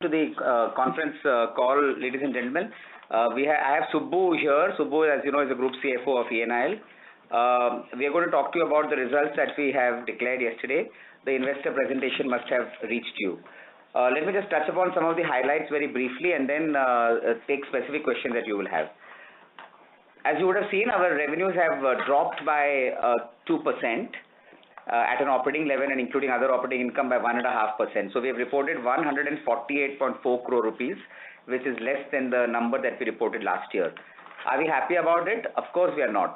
To the conference call, ladies and gentlemen. I have Subbu here. Subbu, as you know, is the Group CFO of ENIL. We are going to talk to you about the results that we have declared yesterday. The investor presentation must have reached you. Let me just touch upon some of the highlights very briefly and then take specific questions that you will have. As you would have seen, our revenues have dropped by 2%. At an operating level and including other operating income by 1.5%. So we have reported 148.4 crore rupees, which is less than the number that we reported last year. Are we happy about it? Of course we are not.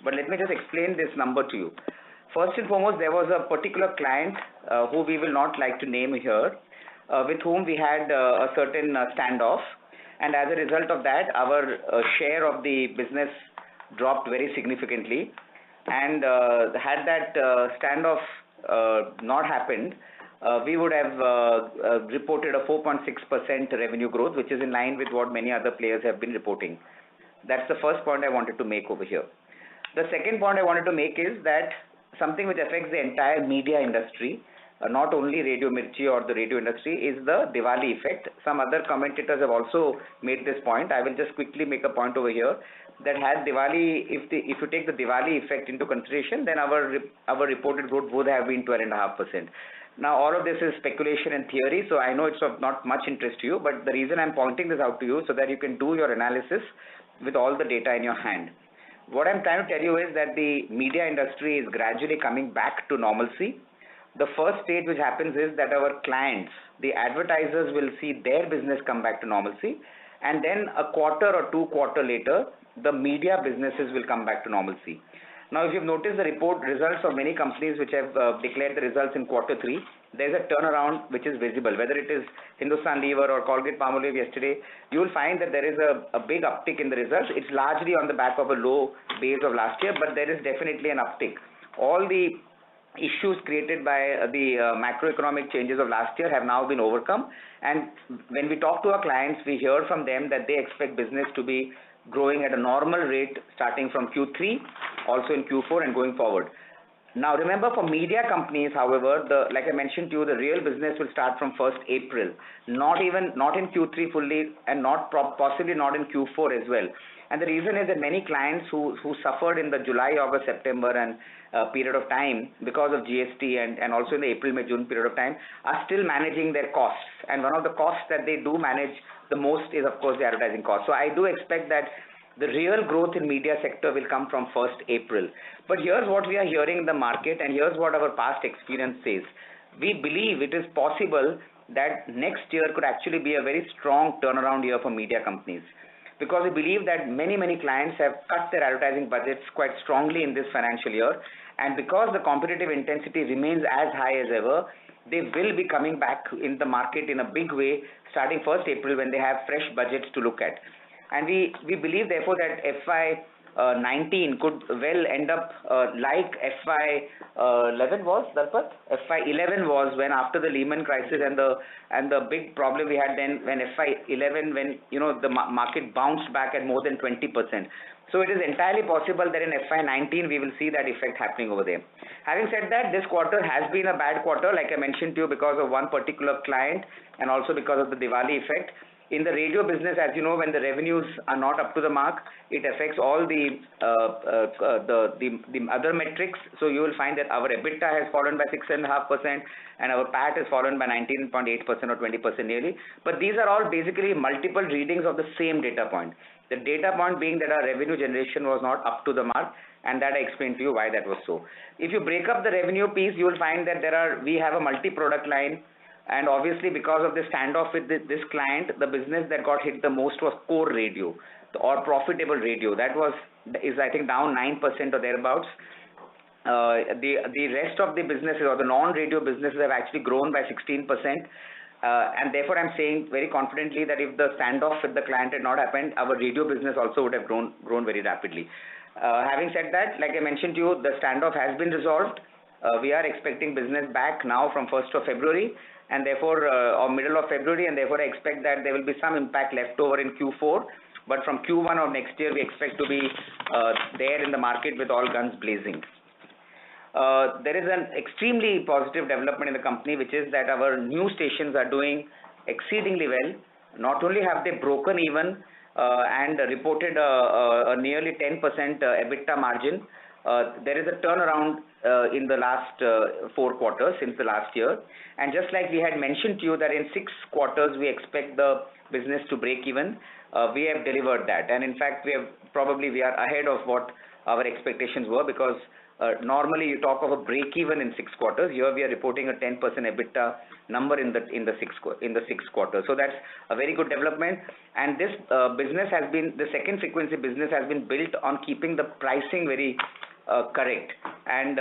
But let me just explain this number to you. First and foremost, there was a particular client who we will not like to name here, with whom we had a certain standoff, and as a result of that, our share of the business dropped very significantly. And had that standoff not happened, we would have reported a 4.6% revenue growth, which is in line with what many other players have been reporting. That's the first point I wanted to make over here. The second point I wanted to make is that something which affects the entire media industry, not only Radio Mirchi or the radio industry, is the Diwali effect. Some other commentators have also made this point. I will just quickly make a point over here that had Diwali, if you take the Diwali effect into consideration, then our reported growth would have been 12.5%. Now all of this is speculation and theory, so I know it's of not much interest to you, but the reason I'm pointing this out to you so that you can do your analysis with all the data in your hand. What I'm trying to tell you is that the media industry is gradually coming back to normalcy. The first stage which happens is that our clients, the advertisers, will see their business come back to normalcy, and then a quarter or 2 quarters later, the media businesses will come back to normalcy. Now, if you've noticed the results of many companies which have declared the results in quarter 3, there's a turnaround which is visible. Whether it is Hindustan Lever or Colgate-Palmolive yesterday, you will find that there is a big uptick in the results. It's largely on the back of a low base of last year, but there is definitely an uptick. All the issues created by the macroeconomic changes of last year have now been overcome, and when we talk to our clients, we hear from them that they expect business to be growing at a normal rate starting from Q3, also in Q4 and going forward. Now remember, for media companies, however, like I mentioned to you, the real business will start from 1st April, not in Q3 fully, and possibly not in Q4 as well. And the reason is that many clients who suffered in the July, August, September and period of time because of GST and also in the April, May, June period of time are still managing their costs. And one of the costs that they do manage the most is, of course, the advertising cost. So I do expect that the real growth in media sector will come from 1st April. But here's what we are hearing in the market, and here's what our past experience says. We believe it is possible that next year could actually be a very strong turnaround year for media companies, because we believe that many clients have cut their advertising budgets quite strongly in this financial year, and because the competitive intensity remains as high as ever, they will be coming back in the market in a big way starting 1st April when they have fresh budgets to look at. And we believe therefore that FY19 could well end up like FY11 was, Darpat? FY11 was, when after the Lehman crisis and the big problem we had then when FY11, when the market bounced back at more than 20%. So it is entirely possible that in FY19 we will see that effect happening over there. Having said that, this quarter has been a bad quarter, like I mentioned to you, because of one particular client and also because of the Diwali effect. In the radio business, as you know, when the revenues are not up to the mark, it affects all the other metrics. So you will find that our EBITDA has fallen by 6.5% and our PAT has fallen by 19.8% or 20% nearly. But these are all basically multiple readings of the same data point. The data point being that our revenue generation was not up to the mark, and that I explained to you why that was so. If you break up the revenue piece, you will find that we have a multi-product line. And obviously, because of the standoff with this client, the business that got hit the most was core radio or profitable radio. That is I think down 9% or thereabouts. The rest of the businesses or the non-radio businesses have actually grown by 16%. And therefore, I'm saying very confidently that if the standoff with the client had not happened, our radio business also would have grown very rapidly. Having said that, like I mentioned to you, the standoff has been resolved. We are expecting business back now from 1st of February. And therefore, or middle of February, and therefore I expect that there will be some impact left over in Q4. But from Q1 of next year, we expect to be there in the market with all guns blazing. There is an extremely positive development in the company, which is that our new stations are doing exceedingly well. Not only have they broken even and reported a nearly 10% EBITDA margin, there is a turnaround in the last 4 quarters since the last year. And just like we had mentioned to you that in 6 quarters we expect the business to break even, we have delivered that. And in fact, we are ahead of what our expectations were, because normally you talk of a break even in 6 quarters. Here we are reporting a 10% EBITDA number in the 6 quarters. So that's a very good development. And this business has been, the second frequency business has been built on keeping the pricing very correct. And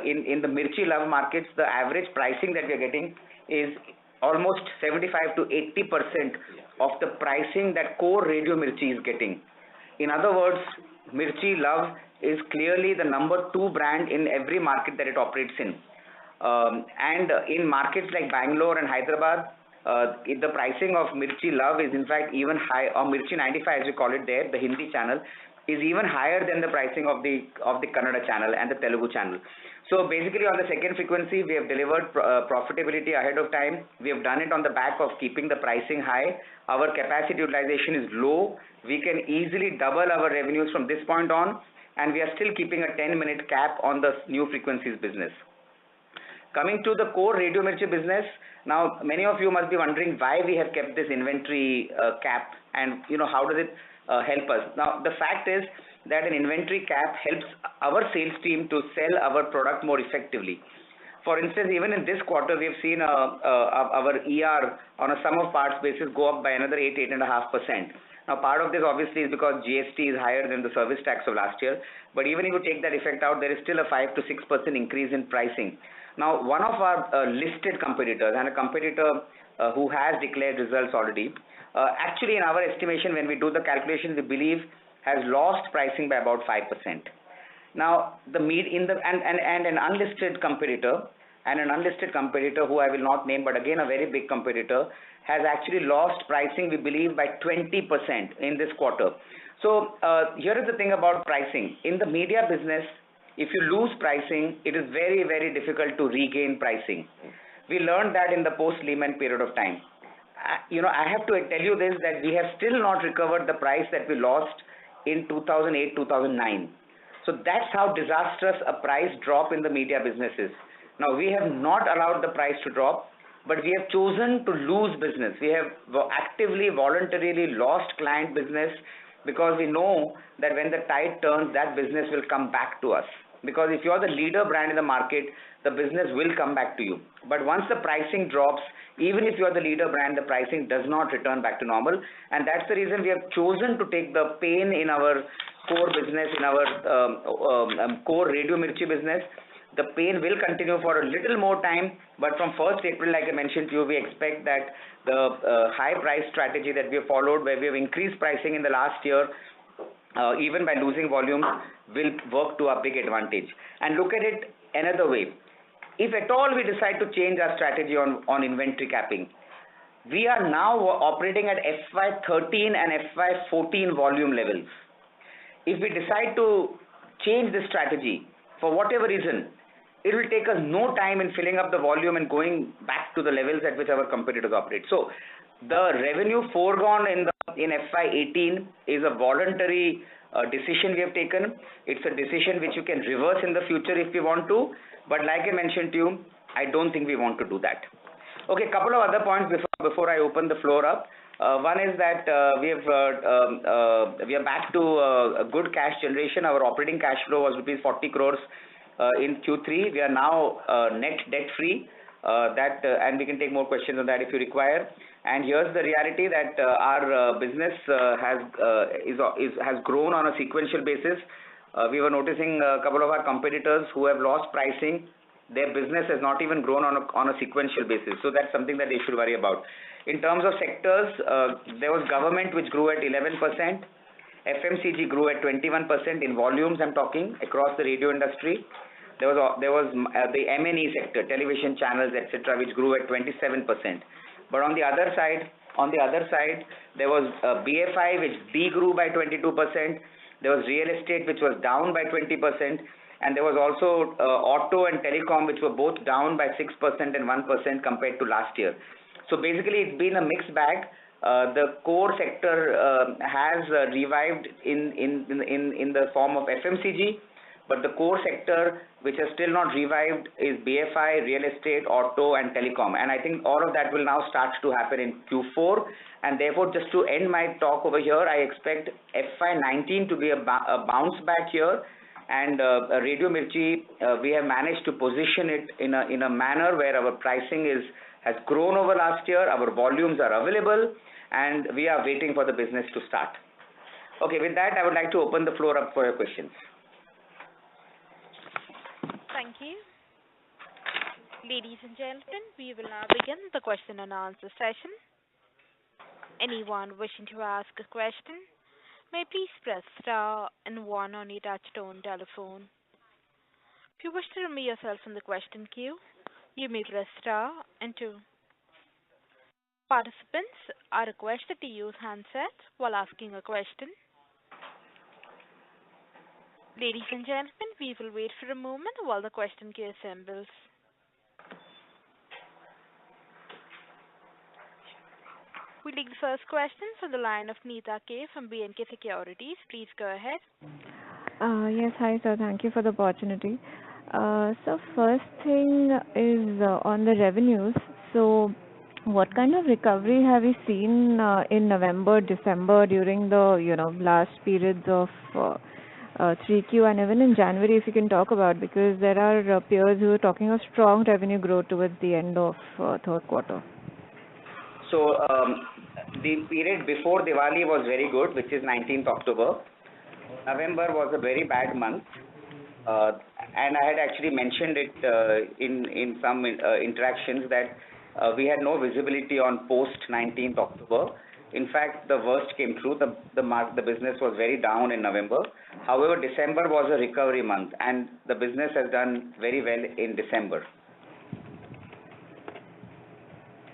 in the Mirchi Love markets, the average pricing that we are getting is almost 75 to 80% of the pricing that core Radio Mirchi is getting. In other words, Mirchi Love is clearly the number 2 brand in every market that it operates in. And in markets like Bangalore and Hyderabad, the pricing of Mirchi Love is in fact even high, or Mirchi 95 as we call it there, the Hindi channel, is even higher than the pricing of the Kannada channel and the Telugu channel. So basically on the second frequency, we have delivered profitability ahead of time. We have done it on the back of keeping the pricing high. Our capacity utilization is low. We can easily double our revenues from this point on, and we are still keeping a 10-minute cap on the new frequencies business. Coming to the core Radio Mirchi business, now many of you must be wondering why we have kept this inventory cap, and how does it help us. Now the fact is that an inventory cap helps our sales team to sell our product more effectively. For instance, even in this quarter, we have seen our ER on a sum of parts basis go up by another 8.5%. Now, part of this obviously is because GST is higher than the service tax of last year. But even if you take that effect out, there is still a 5 to 6% increase in pricing. Now, one of our listed competitors, and a competitor who has declared results already, actually in our estimation, when we do the calculation, we believe has lost pricing by about 5%. Now, an unlisted competitor, who I will not name, but again a very big competitor, has actually lost pricing, we believe, by 20% in this quarter. So here is the thing about pricing. In the media business, if you lose pricing, it is very, very difficult to regain pricing. We learned that in the post-Lehman period of time. I have to tell you this, that we have still not recovered the price that we lost in 2008-2009. So that's how disastrous a price drop in the media business is. Now, we have not allowed the price to drop, but we have chosen to lose business. We have actively, voluntarily lost client business, because we know that when the tide turns, that business will come back to us. Because if you are the leader brand in the market, the business will come back to you. But once the pricing drops, even if you are the leader brand, the pricing does not return back to normal. And that's the reason we have chosen to take the pain in our core business, in our core Radio Mirchi business. The pain will continue for a little more time, but from 1st April, like I mentioned to you, we expect that the high price strategy that we have followed, where we have increased pricing in the last year, even by losing volume, will work to our big advantage. And look at it another way. If at all we decide to change our strategy on inventory capping, we are now operating at FY13 and FY14 volume levels. If we decide to change this strategy for whatever reason, it will take us no time in filling up the volume and going back to the levels at which our competitors operate. So the revenue foregone in FY18 is a voluntary decision we have taken. It's a decision which you can reverse in the future if we want to. But like I mentioned to you, I don't think we want to do that. Okay, couple of other points before I open the floor up. One is that we are back to a good cash generation. Our operating cash flow was rupees 40 crores in Q3. We are now net debt free. And we can take more questions on that if you require. And here's the reality that our business has grown on a sequential basis. We were noticing a couple of our competitors who have lost pricing. Their business has not even grown on a sequential basis. So that's something that they should worry about. In terms of sectors, there was government which grew at 11%. FMCG grew at 21% in volumes, I'm talking, across the radio industry. There was the M&E sector, television channels, etc., which grew at 27%. But on the other side, there was BFI which de-grew by 22%. There was real estate which was down by 20%. And there was also auto and telecom which were both down by 6% and 1% compared to last year. So basically, it's been a mixed bag. The core sector has revived in the form of FMCG, but the core sector which has still not revived is BFI, real estate, auto, and telecom. And I think all of that will now start to happen in Q4. And therefore, just to end my talk over here, I expect FY19 to be a bounce back year. And Radio Mirchi, we have managed to position it in a manner where our pricing has grown over last year, our volumes are available, and we are waiting for the business to start. Okay, with that, I would like to open the floor up for your questions. Thank you. Ladies and gentlemen, we will now begin the question and answer session. Anyone wishing to ask a question may please press star and 1 on your touchtone telephone. If you wish to remove yourself from the question queue, you may press star and 2. Participants are requested to use handsets while asking a question. Ladies and gentlemen, we will wait for a moment while the question queue assembles. We take the first question from the line of Neeta K from B&K Securities. Please go ahead. Yes, hi sir. Thank you for the opportunity. So first thing is on the revenues. So what kind of recovery have we seen in November, December during the last periods of 3Q and even in January, if you can talk about, because there are peers who are talking of strong revenue growth towards the end of third quarter. So the period before Diwali was very good, which is 19th October. November was a very bad month, and I had actually mentioned it in some interactions that we had no visibility on post 19th October. In fact, the worst came through. The business was very down in November. However, December was a recovery month, and the business has done very well in December.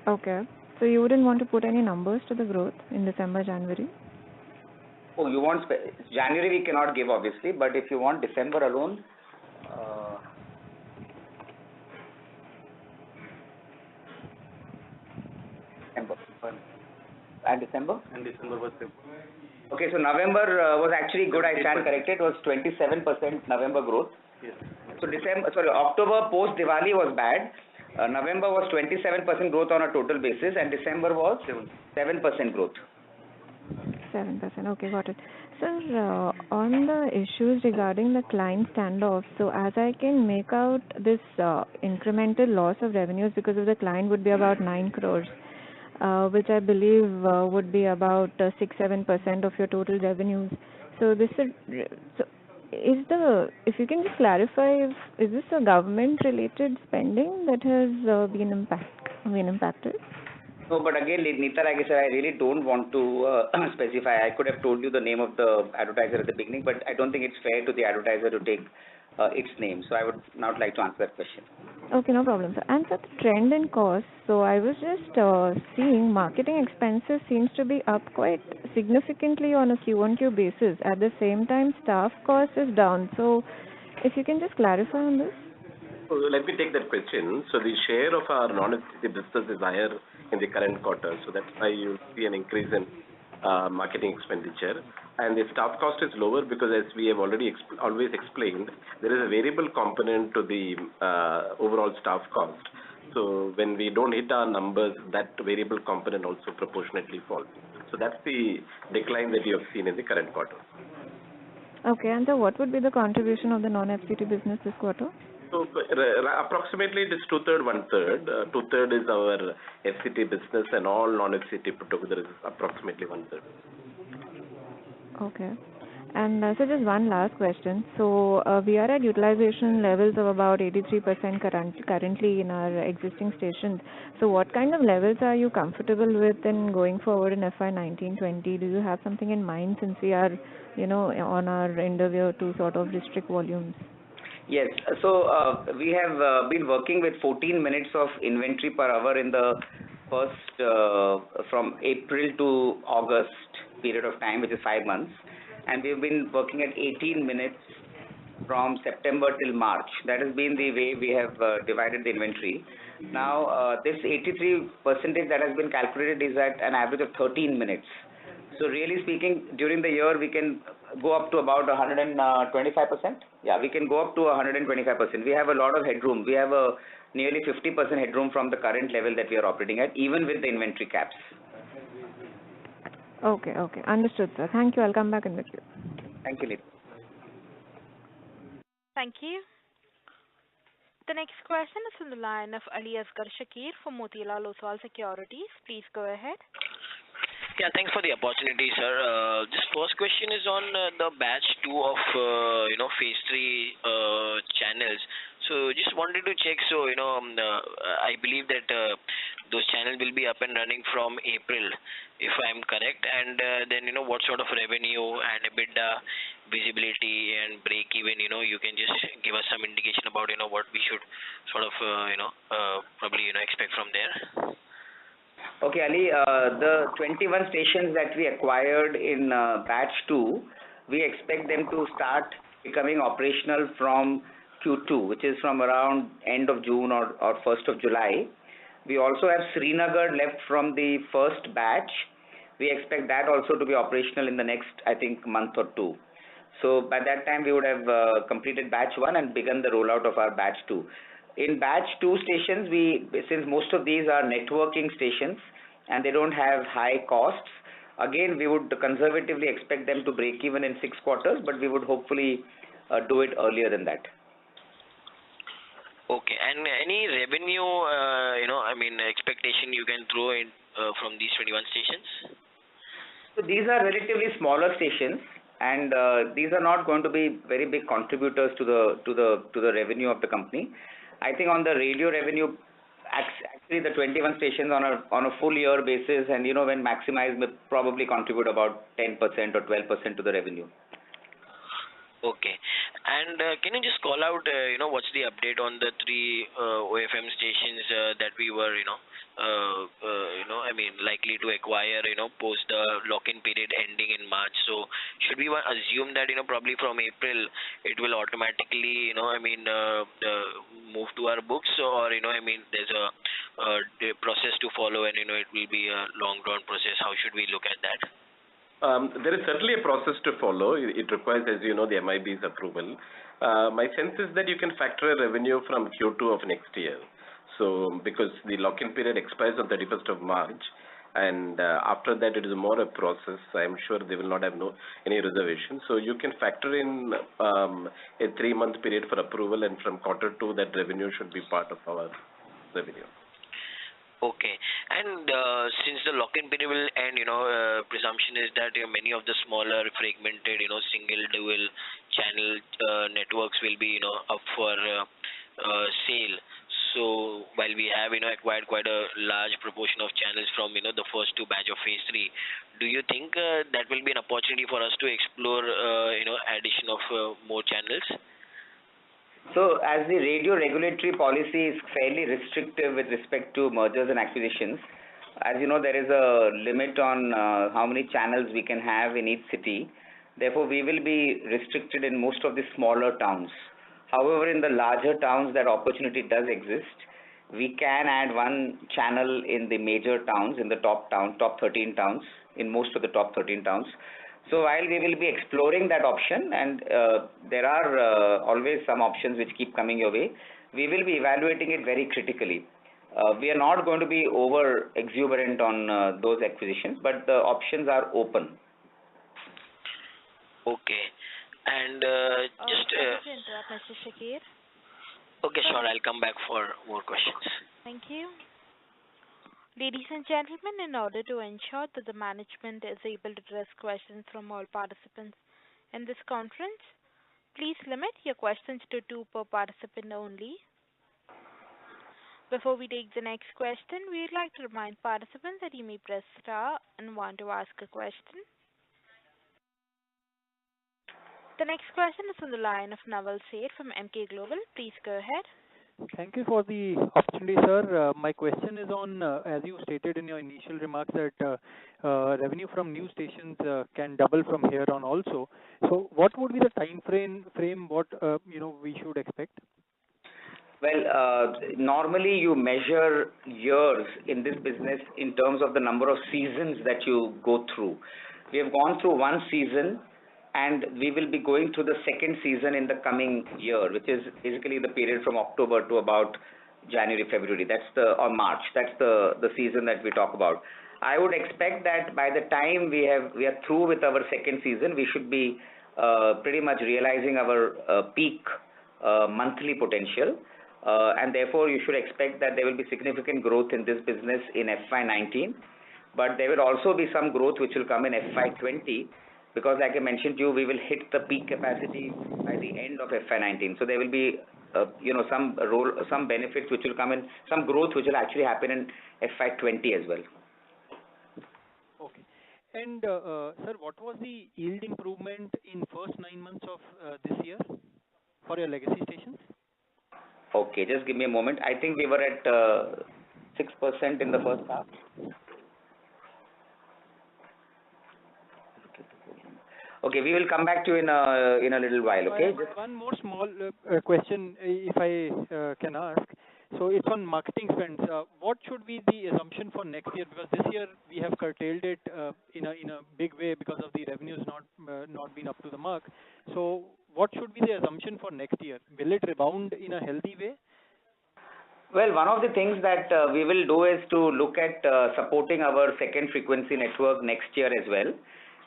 Okay. So you wouldn't want to put any numbers to the growth in December, January? Oh, you want January we cannot give obviously, but if you want December alone, December? And December was good. Okay, so November was actually good. I stand corrected. It was 27% November growth. Yes. So October post Diwali was bad. November was 27% growth on a total basis, and December was 7% growth. 7%. Okay, got it. Sir, on the issues regarding the client standoff, so as I can make out, this incremental loss of revenues because of the client would be about 9 crores, which I believe would be about 6-7% of your total revenues. So this if you can just clarify, is this a government-related spending that has been impacted? No, but again, Neeta, like I said, I really don't want to specify. I could have told you the name of the advertiser at the beginning, but I don't think it's fair to the advertiser to take its name. So I would not like to answer that question. Okay, no problem, sir. And for the trend in costs, so I was just seeing marketing expenses seems to be up quite significantly on a Q1Q basis. At the same time, staff cost is down. So if you can just clarify on this. So let me take that question. So the share of our non-FCT business is higher in the current quarter. So that's why you see an increase in marketing expenditure. And the staff cost is lower because, as we have already always explained, there is a variable component to the overall staff cost. So when we don't hit our numbers, that variable component also proportionately falls. So that's the decline that you have seen in the current quarter. Okay, and so what would be the contribution of the non-FCT business this quarter? So approximately it is 2/3, 1/3. 2/3 is our FCT business, and all non-FCT put together is approximately 1/3. Okay. And so just one last question. So we are at utilization levels of about 83% currently in our existing stations. So what kind of levels are you comfortable with in going forward in FY19-20? Do you have something in mind since we are, on our endeavor to sort of restrict volumes? Yes. So we have been working with 14 minutes of inventory per hour in the first from April to August period of time, which is 5 months. And we've been working at 18 minutes from September till March. That has been the way we have divided the inventory. Now, this 83% that has been calculated is at an average of 13 minutes. So really speaking, during the year, we can go up to about 125%. Yeah, we can go up to 125%. We have a lot of headroom. We have a nearly 50% headroom from the current level that we are operating at, even with the inventory caps. Okay, okay. Understood, sir. Thank you. I'll come back in the queue. Thank you, Neeta. Thank you. The next question is from the line of Asghar Shakir from Motilal Oswal Securities. Please go ahead. Yeah, thanks for the opportunity, sir. This first question is on the batch 2 of phase 3 channels. So just wanted to check. So I believe that those channels will be up and running from April, if I'm correct. And then what sort of revenue and EBITDA visibility and break even, you can just give us some indication about what we should sort of probably expect from there. Okay, Ali, the 21 stations that we acquired in batch 2, we expect them to start becoming operational from Q2, which is from around end of June or 1st of July. We also have Srinagar left from the first batch. We expect that also to be operational in the next, I think, month or two. So by that time, we would have completed batch 1 and begun the rollout of our batch 2. In batch 2 stations, since most of these are networking stations and they don't have high costs, again, we would conservatively expect them to break even in 6 quarters, but we would hopefully do it earlier than that. Okay, and any revenue, expectation you can throw in from these 21 stations? So these are relatively smaller stations, and these are not going to be very big contributors to the revenue of the company. I think on the radio revenue, actually the 21 stations on a full year basis, and when maximized, will probably contribute about 10% or 12% to the revenue. Okay, and can you just call out, what's the update on the 3 OFM stations that we were, likely to acquire, post the lock-in period ending in March. So should we assume that, probably from April, it will automatically, move to our books, or, there's a process to follow, and, it will be a long-drawn process? How should we look at that? There is certainly a process to follow. It requires, as you know, the MIB's approval. My sense is that you can factor a revenue from Q2 of next year. So, because the lock-in period expires on 31st of March, and after that it is more a process. I am sure they will not have any reservations. So you can factor in a 3-month period for approval, and from quarter 2 that revenue should be part of our revenue. Okay, and since the lock-in period will end, presumption is that many of the smaller fragmented, single, dual channel networks will be, up for sale. So while we have, acquired quite a large proportion of channels from, the first 2 batch of phase 3, do you think that will be an opportunity for us to explore, addition of more channels? So as the radio regulatory policy is fairly restrictive with respect to mergers and acquisitions, as you know, there is a limit on how many channels we can have in each city. Therefore, we will be restricted in most of the smaller towns. However, in the larger towns, that opportunity does exist. We can add 1 channel in the major towns, in the top 13 towns, in most of the top 13 towns. So while we will be exploring that option, and there are always some options which keep coming your way, we will be evaluating it very critically. We are not going to be over exuberant on those acquisitions, but the options are open. Okay, and just... Sorry to interrupt, Mr. Shakir. Okay, sure, I'll come back for more questions. Thank you. Ladies and gentlemen, in order to ensure that the management is able to address questions from all participants in this conference, please limit your questions to 2 per participant only. Before we take the next question, we would like to remind participants that you may press star and 1 to ask a question. The next question is on the line of Naval Seth from Emkay Global. Please go ahead. Thank you for the opportunity, sir. My question is on, as you stated in your initial remarks, that revenue from new stations can double from here on also. So what would be the time frame what we should expect? Well, normally you measure years in this business in terms of the number of seasons that you go through. We have gone through one season, and we will be going through the second season in the coming year, which is basically the period from October to about January, February. Or March. That's the season that we talk about. I would expect that by the time we are through with our second season, we should be pretty much realizing our peak monthly potential. And therefore you should expect that there will be significant growth in this business in FY19, but there will also be some growth which will come in FY20, because like I mentioned to you, we will hit the peak capacity by the end of FY19. So there will be some benefits which will come in, some growth which will actually happen in FY20 as well. Okay. And sir, what was the yield improvement in first 9 months of this year for your legacy stations? Okay, just give me a moment. I think we were at 6% in the first half. Okay, we will come back to you in a little while. Okay. One more small question, if I can ask. So it's on marketing spends. What should be the assumption for next year? Because this year we have curtailed it in a big way because of the revenues not been up to the mark. So what should be the assumption for next year? Will it rebound in a healthy way? Well, one of the things that we will do is to look at supporting our second frequency network next year as well.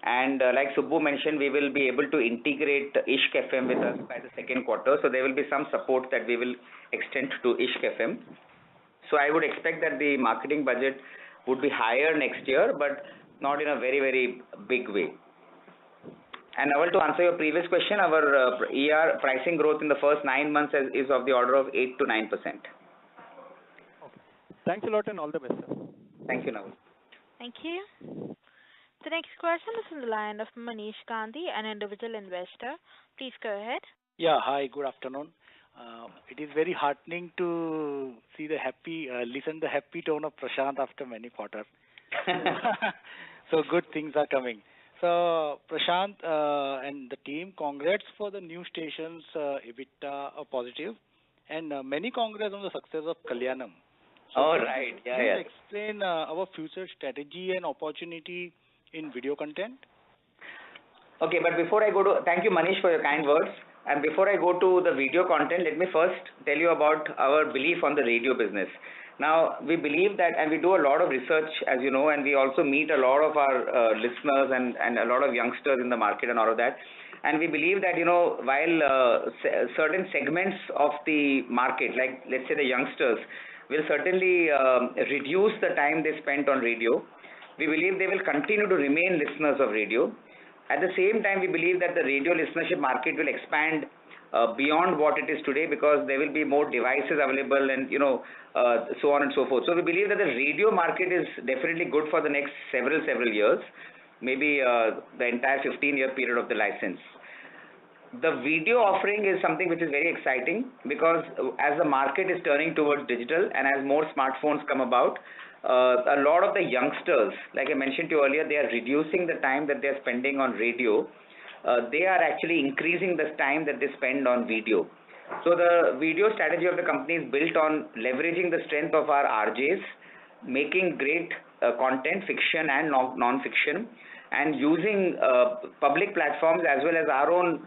And like Subbu mentioned, we will be able to integrate Ishq FM with us by the second quarter. So there will be some support that we will extend to Ishq FM. So I would expect that the marketing budget would be higher next year, but not in a very, very big way. And I want to answer your previous question. Our ER pricing growth in the first 9 months is of the order of 8 to 9%. Okay. Thanks a lot and all the best, sir. Thank you, Naval. Thank you. The next question is from the line of Manish Gandhi, an individual investor. Please go ahead. Yeah, hi, good afternoon. It is very heartening to see listen the happy tone of Prashant after many quarters. So good things are coming. So Prashant and the team, congrats for the new stations, EBITDA are positive, and many congrats on the success of Kalyanam. So all right, yeah. Please explain our future strategy and opportunity in video content. Okay, but before I go to, thank you Manish for your kind words. And before I go to the video content, let me first tell you about our belief on the radio business. Now, we believe that, and we do a lot of research, as you know, and we also meet a lot of our listeners and a lot of youngsters in the market and all of that. And we believe that, while certain segments of the market, like let's say the youngsters, will certainly reduce the time they spent on radio, we believe they will continue to remain listeners of radio. At the same time, we believe that the radio listenership market will expand beyond what it is today, because there will be more devices available and so on and so forth. So we believe that the radio market is definitely good for the next several years, maybe the entire 15-year period of the license. The video offering is something which is very exciting, because as the market is turning towards digital and as more smartphones come about, a lot of the youngsters, like I mentioned to you earlier, they are reducing the time that they are spending on radio. They are actually increasing the time that they spend on video. So the video strategy of the company is built on leveraging the strength of our RJs, making great content, fiction and non-fiction, and using public platforms as well as our own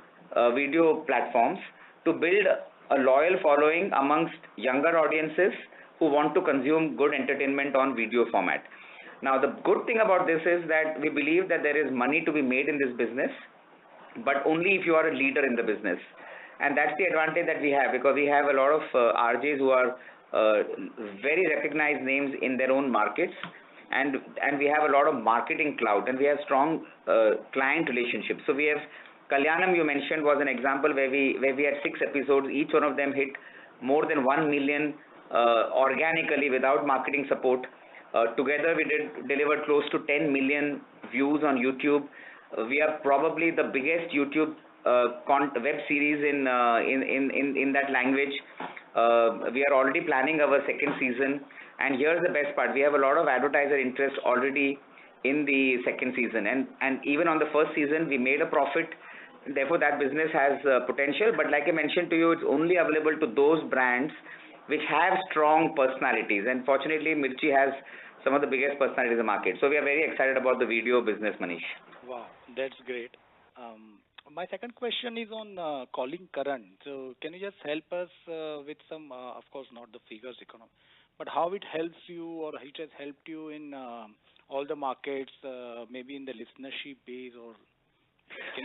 video platforms to build a loyal following amongst younger audiences who want to consume good entertainment on video format. Now, the good thing about this is that we believe that there is money to be made in this business, but only if you are a leader in the business. And that's the advantage that we have, because we have a lot of RJs who are very recognized names in their own markets, and we have a lot of marketing clout, and we have strong client relationships. So we have Kalyanam, you mentioned, was an example where we had 6 episodes. Each one of them hit more than 1 million organically without marketing support. Together we delivered close to 10 million views on YouTube. We are probably the biggest YouTube web series in that language. We are already planning our second season, and here's the best part: we have a lot of advertiser interest already in the second season, and even on the first season we made a profit. Therefore, that business has potential. But like I mentioned to you, it's only available to those brands which have strong personalities, and fortunately, Mirchi has some of the biggest personalities in the market. So we are very excited about the video business, Manish. Wow, that's great. My second question is on calling current. So can you just help us with some, of course, not the figures, but how it helps you or it has helped you in all the markets, maybe in the listenership base or.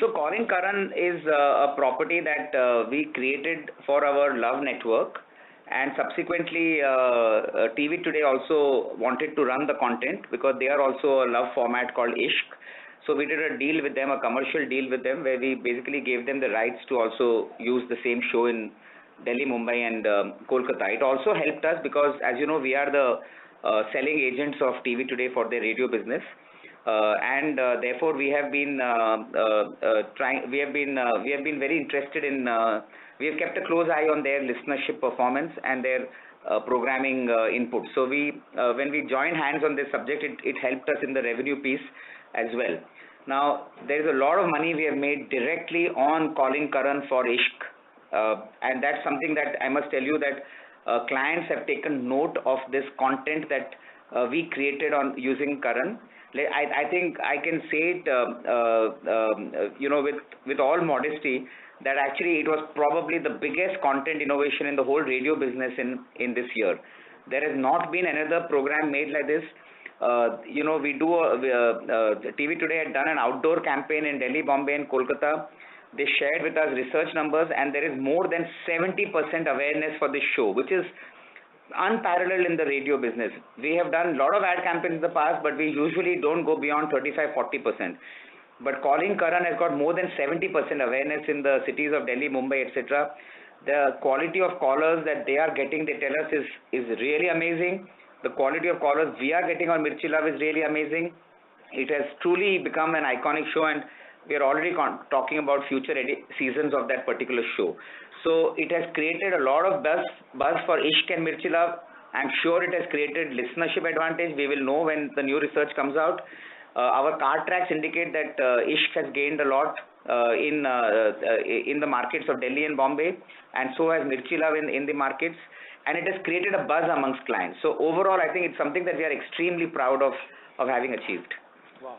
So calling Karan is a property that we created for our Love network, and subsequently TV Today also wanted to run the content because they are also a love format called Ishq. So we did a deal with them, a commercial deal with them, where we basically gave them the rights to also use the same show in Delhi, Mumbai and Kolkata. It also helped us because, as you know, we are the selling agents of TV Today for their radio business. And therefore we have been we have been very interested in we have kept a close eye on their listenership performance and their programming input. So we when we joined hands on this subject, it helped us in the revenue piece as well. Now there is a lot of money we have made directly on calling Karan for Ishq, and that's something that I must tell you that clients have taken note of this content that we created on using Karan. I think I can say it, you know, with all modesty, that actually it was probably the biggest content innovation in the whole radio business in this year. There has not been another program made like this. You know, we do TV Today had done an outdoor campaign in Delhi, Bombay, and Kolkata. They shared with us research numbers, and there is more than 70% awareness for this show, which is unparalleled in the radio business. We have done a lot of ad campaigns in the past, but we usually don't go beyond 35-40%. But calling Karan has got more than 70% awareness in the cities of Delhi, Mumbai, etc. The quality of callers that they are getting, they tell us, is really amazing. The quality of callers we are getting on Mirchi Love is really amazing. It has truly become an iconic show, and we are already talking about future seasons of that particular show. So it has created a lot of buzz for Ishq and Mirchi Love. I'm sure it has created listenership advantage. We will know when the new research comes out. Our card tracks indicate that Ishq has gained a lot in the markets of Delhi and Bombay, and so has Mirchi Love in the markets, and it has created a buzz amongst clients. So overall, I think it's something that we are extremely proud of having achieved. Wow.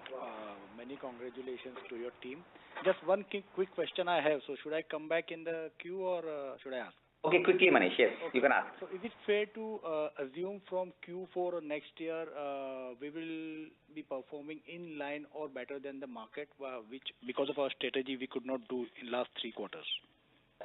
Many congratulations to your team. Just one quick question I have. So should I come back in the queue or should I ask? Okay, quickly, Manish. Yes, okay. You can ask. So is it fair to assume from Q4 of next year we will be performing in line or better than the market, which because of our strategy we could not do in last 3 quarters?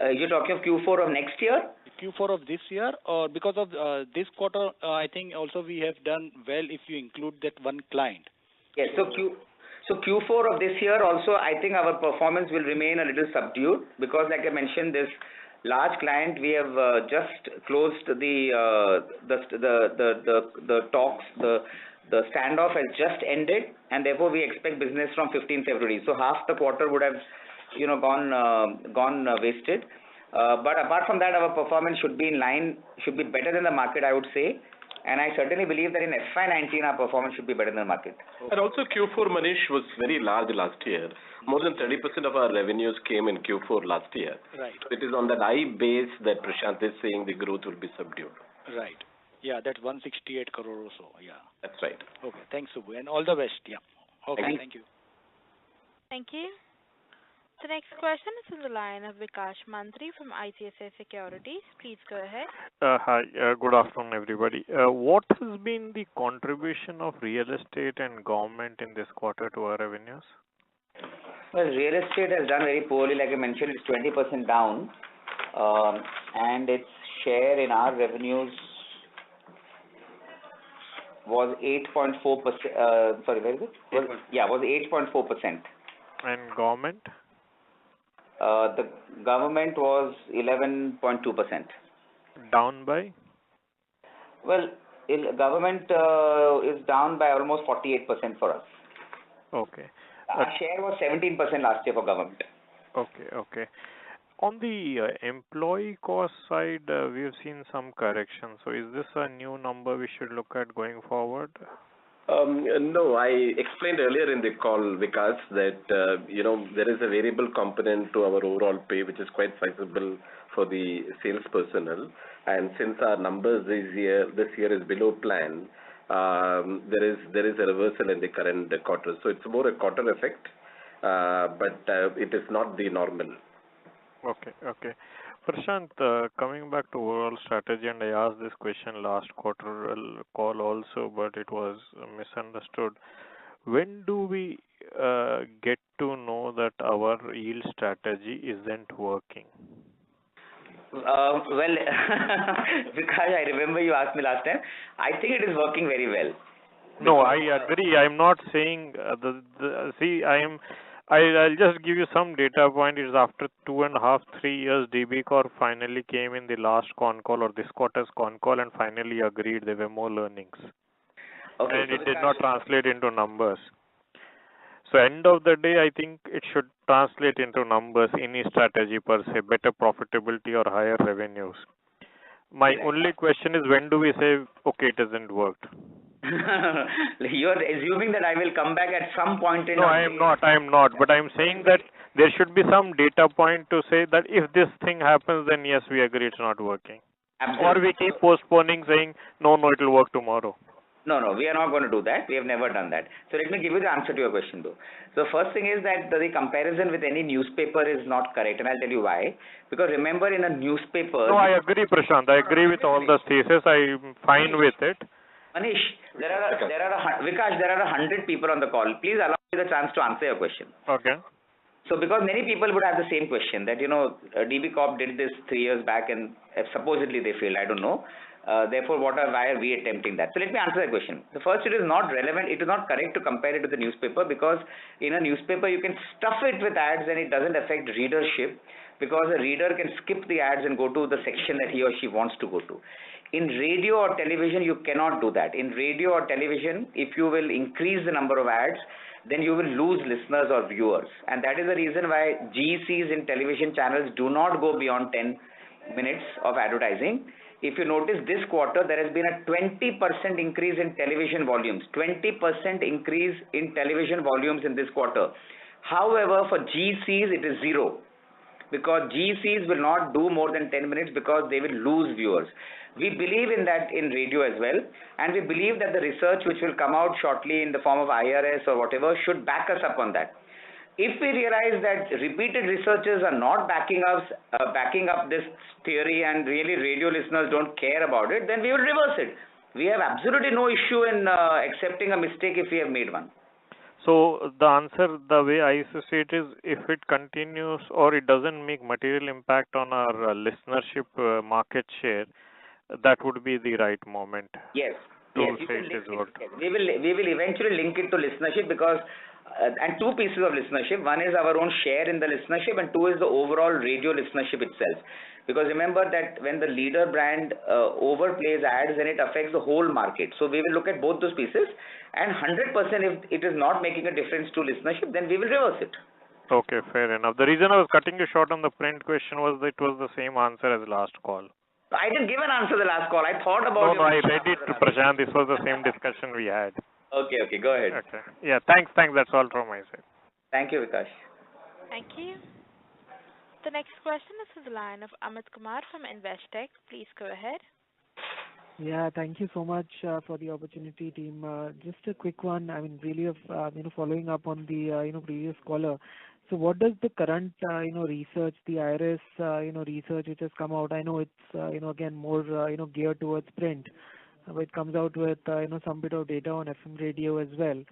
You're talking of Q4 of next year? Q4 of this year, or because of this quarter, I think also we have done well if you include that one client. Yes, so Q4 of this year also, I think our performance will remain a little subdued because, like I mentioned, this large client, we have just closed the talks, the standoff has just ended, and therefore we expect business from 15th February. So half the quarter would have, you know, gone wasted. But apart from that, our performance should be in line, should be better than the market, I would say. And I certainly believe that in FY19 our performance should be better than the market. And also Q4, Manish, was very large last year. More than 30% of our revenues came in Q4 last year. Right. It is on that high base that Prashant is saying the growth will be subdued. Right. Yeah, that's 168 crore or so. Yeah. That's right. Okay. Thanks, Subbu. And all the best. Yeah. Okay. Thank you. Thank you. The next question is from the line of Vikash Mantri from ICICI Securities. Please go ahead. Hi. Good afternoon, everybody. What has been the contribution of real estate and government in this quarter to our revenues? Well, real estate has done very poorly. Like I mentioned, it's 20% down, and its share in our revenues was 8.4%. Sorry, where is it? Was 8.4%. And government? The government was 11.2%. Down by? Well, government is down by almost 48% for us. Okay. Our share was 17% last year for government. Okay. On the employee cost side, we've seen some correction. So is this a new number we should look at going forward? No, I explained earlier in the call, Vikas, that there is a variable component to our overall pay, which is quite sizable for the sales personnel. And since our numbers this year is below plan, there is a reversal in the current quarter. So it's more a quarter effect, but it is not the normal. Okay. Prashant, coming back to overall strategy, and I asked this question last quarter call also, but it was misunderstood. When do we get to know that our yield strategy isn't working? Well, because I remember you asked me last time, I think it is working very well. No, I agree. I'm not saying I'll just give you some data point. It is after 2.5, 3 years, DB Corp finally came in the last con call or this quarter's con call and finally agreed there were more learnings. Okay, and it did not translate into numbers. So end of the day, I think it should translate into numbers, any strategy per se, better profitability or higher revenues. My only question is, when do we say, okay, it hasn't worked? You are assuming that I will come back at some point in No, I am not. But I am saying that there should be some data point to say that if this thing happens, then yes, we agree it's not working. Absolutely. Or we keep postponing, saying, no, it will work tomorrow. No, we are not going to do that. We have never done that. So let me give you the answer to your question though. So first thing is that the comparison with any newspaper is not correct, and I'll tell you why. Because remember, in a newspaper... No, I agree, Prashant. I agree with all the thesis. I'm fine with it. Manish, Vikash, there are 100 people on the call. Please allow me the chance to answer your question. Okay. So because many people would have the same question that, DB Corp did this 3 years back and supposedly they failed. I don't know. Therefore, why are we attempting that? So let me answer that question. The first, it is not relevant, it is not correct to compare it with the newspaper, because in a newspaper you can stuff it with ads and it doesn't affect readership, because a reader can skip the ads and go to the section that he or she wants to go to. In radio or television, you cannot do that. In radio or television, if you will increase the number of ads, then you will lose listeners or viewers. And that is the reason why GECs in television channels do not go beyond 10 minutes of advertising. If you notice, this quarter there has been a 20% increase in television volumes. 20% increase in television volumes in this quarter. However, for GCs it is 0. Because GCs will not do more than 10 minutes because they will lose viewers. We believe in that in radio as well, and we believe that the research which will come out shortly in the form of IRS or whatever should back us up on that. If we realize that repeated researchers are not backing up this theory and really radio listeners don't care about it, then we will reverse it. We have absolutely no issue in accepting a mistake if we have made one. So the answer, the way I see it is, if it continues or it doesn't make material impact on our listenership market share, that would be the right moment. Yes. To say it is worked. We will eventually link it to listenership, because and two pieces of listenership. One is our own share in the listenership, and two is the overall radio listenership itself. Because remember that when the leader brand overplays ads, then it affects the whole market. So we will look at both those pieces, and 100% if it is not making a difference to listenership, then we will reverse it. Okay, fair enough. The reason I was cutting you short on the print question was that it was the same answer as last call. I didn't give an answer the last call. I thought about it. No, I read it, Prashant. This was the same discussion we had. Okay, go ahead. Okay. Yeah, thanks. That's all from my side. Thank you, Vikash. Thank you. The next question is from the line of Amit Kumar from Investec. Please go ahead. Yeah, thank you so much for the opportunity, team. Just a quick one. I mean, really, following up on the previous caller. So, what does the current research, the IRS research which has come out? I know it's again more geared towards print, but it comes out with some bit of data on FM radio as well.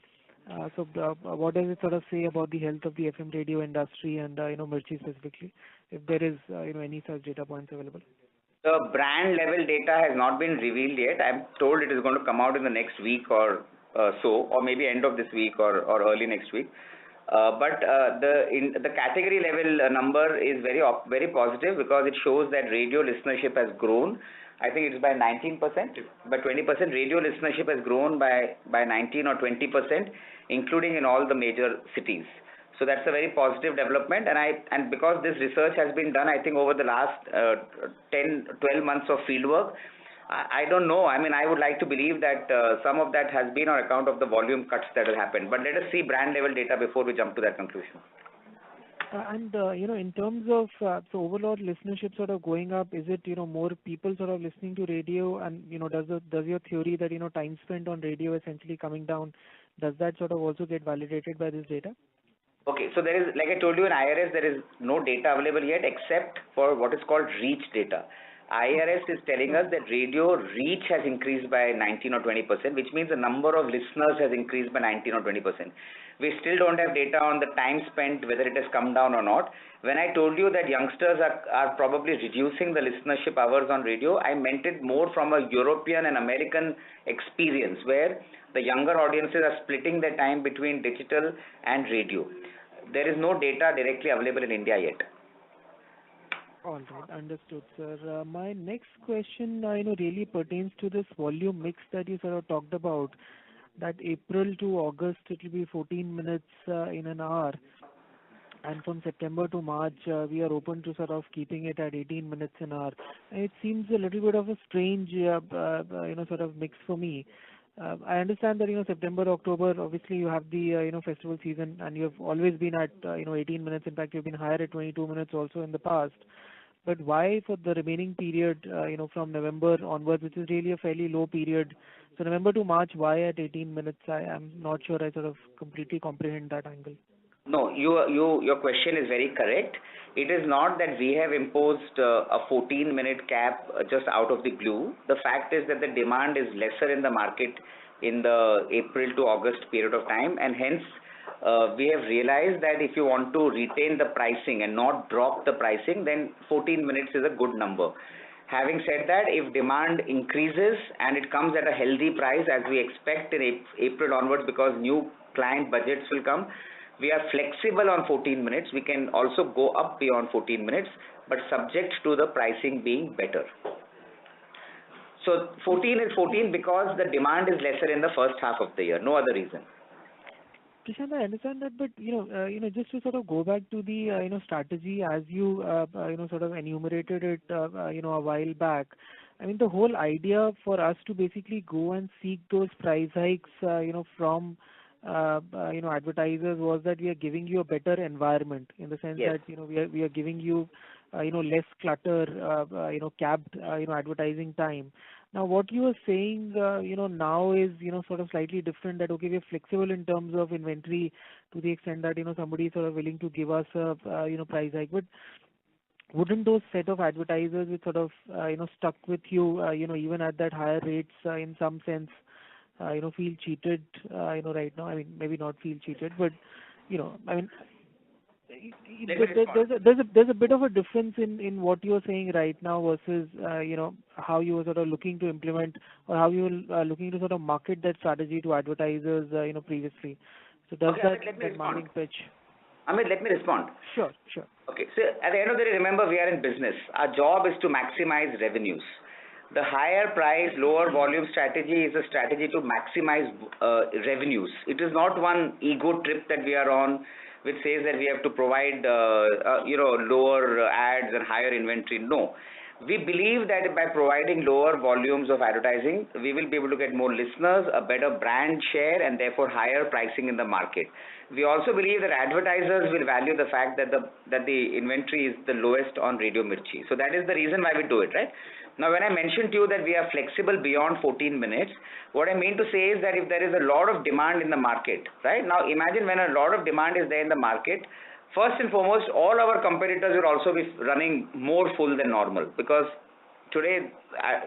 So, what does it sort of say about the health of the FM radio industry and Mirchi specifically, if there is any such data points available? The brand level data has not been revealed yet. I'm told it is going to come out in the next week or so, or maybe end of this week or early next week. But the category level number is very positive, because it shows that radio listenership has grown. I think it's by 19%, by 20%. Radio listenership has grown by 19 or 20%, including in all the major cities. So that's a very positive development, and because this research has been done, I think over the last 10-12 months of fieldwork, I don't know. I mean, I would like to believe that some of that has been on account of the volume cuts that have happened. But let us see brand level data before we jump to that conclusion. In terms of so overall listenership sort of going up, is it more people sort of listening to radio, and does your theory that time spent on radio essentially coming down, does that sort of also get validated by this data? Okay, so there is, like I told you, in IRS there is no data available yet except for what is called reach data. IRS is telling us that radio reach has increased by 19 or 20%, which means the number of listeners has increased by 19 or 20%. We still don't have data on the time spent, whether it has come down or not. When I told you that youngsters are probably reducing the listenership hours on radio, I meant it more from a European and American experience, where the younger audiences are splitting their time between digital and radio. There is no data directly available in India yet. All right, understood, sir. My next question, really pertains to this volume mix that you sort of talked about. That April to August, it will be 14 minutes in an hour, and from September to March, we are open to sort of keeping it at 18 minutes an hour. And it seems a little bit of a strange, sort of mix for me. I understand that September, October, obviously you have the festival season, and you have always been at 18 minutes. In fact, you've been higher at 22 minutes also in the past. But why for the remaining period, from November onwards, which is really a fairly low period? So November to March, why at 18 minutes? I am not sure I sort of completely comprehend that angle. No, your question is very correct. It is not that we have imposed a 14-minute cap just out of the blue. The fact is that the demand is lesser in the market in the April to August period of time, and hence we have realized that if you want to retain the pricing and not drop the pricing, then 14 minutes is a good number. Having said that, if demand increases and it comes at a healthy price, as we expect in April onwards, because new client budgets will come, we are flexible on 14 minutes. We can also go up beyond 14 minutes, but subject to the pricing being better. So 14 is 14 because the demand is lesser in the first half of the year, no other reason. Prashant, I understand that, but just to sort of go back to the strategy as you sort of enumerated it a while back. I mean, the whole idea for us to basically go and seek those price hikes from advertisers was that we are giving you a better environment, in the sense Yes. that we are giving you less clutter, capped advertising time. Now, what you are saying, now is, sort of slightly different, that, okay, we are flexible in terms of inventory to the extent that, somebody is sort of willing to give us a, price hike. But wouldn't those set of advertisers which sort of, stuck with you, even at that higher rates, in some sense, feel cheated, right now? I mean, maybe not feel cheated, but, I mean, there's a bit of a difference in what you're saying right now versus how you were sort of looking to implement, or how you were looking to sort of market that strategy to advertisers previously. So does that marketing pitch? Amit, let me respond. Sure. Okay, so at the end of the day, remember, we are in business. Our job is to maximize revenues. The higher price, lower volume strategy is a strategy to maximize revenues. It is not one ego trip that we are on, which says that we have to provide lower ads and higher inventory. No. We believe that by providing lower volumes of advertising, we will be able to get more listeners, a better brand share, and therefore higher pricing in the market. We also believe that advertisers will value the fact that the inventory is the lowest on Radio Mirchi. So that is the reason why we do it, right? Now, when I mentioned to you that we are flexible beyond 14 minutes, what I mean to say is that if there is a lot of demand in the market, right? Now, imagine when a lot of demand is there in the market, first and foremost, all our competitors will also be running more full than normal, because today,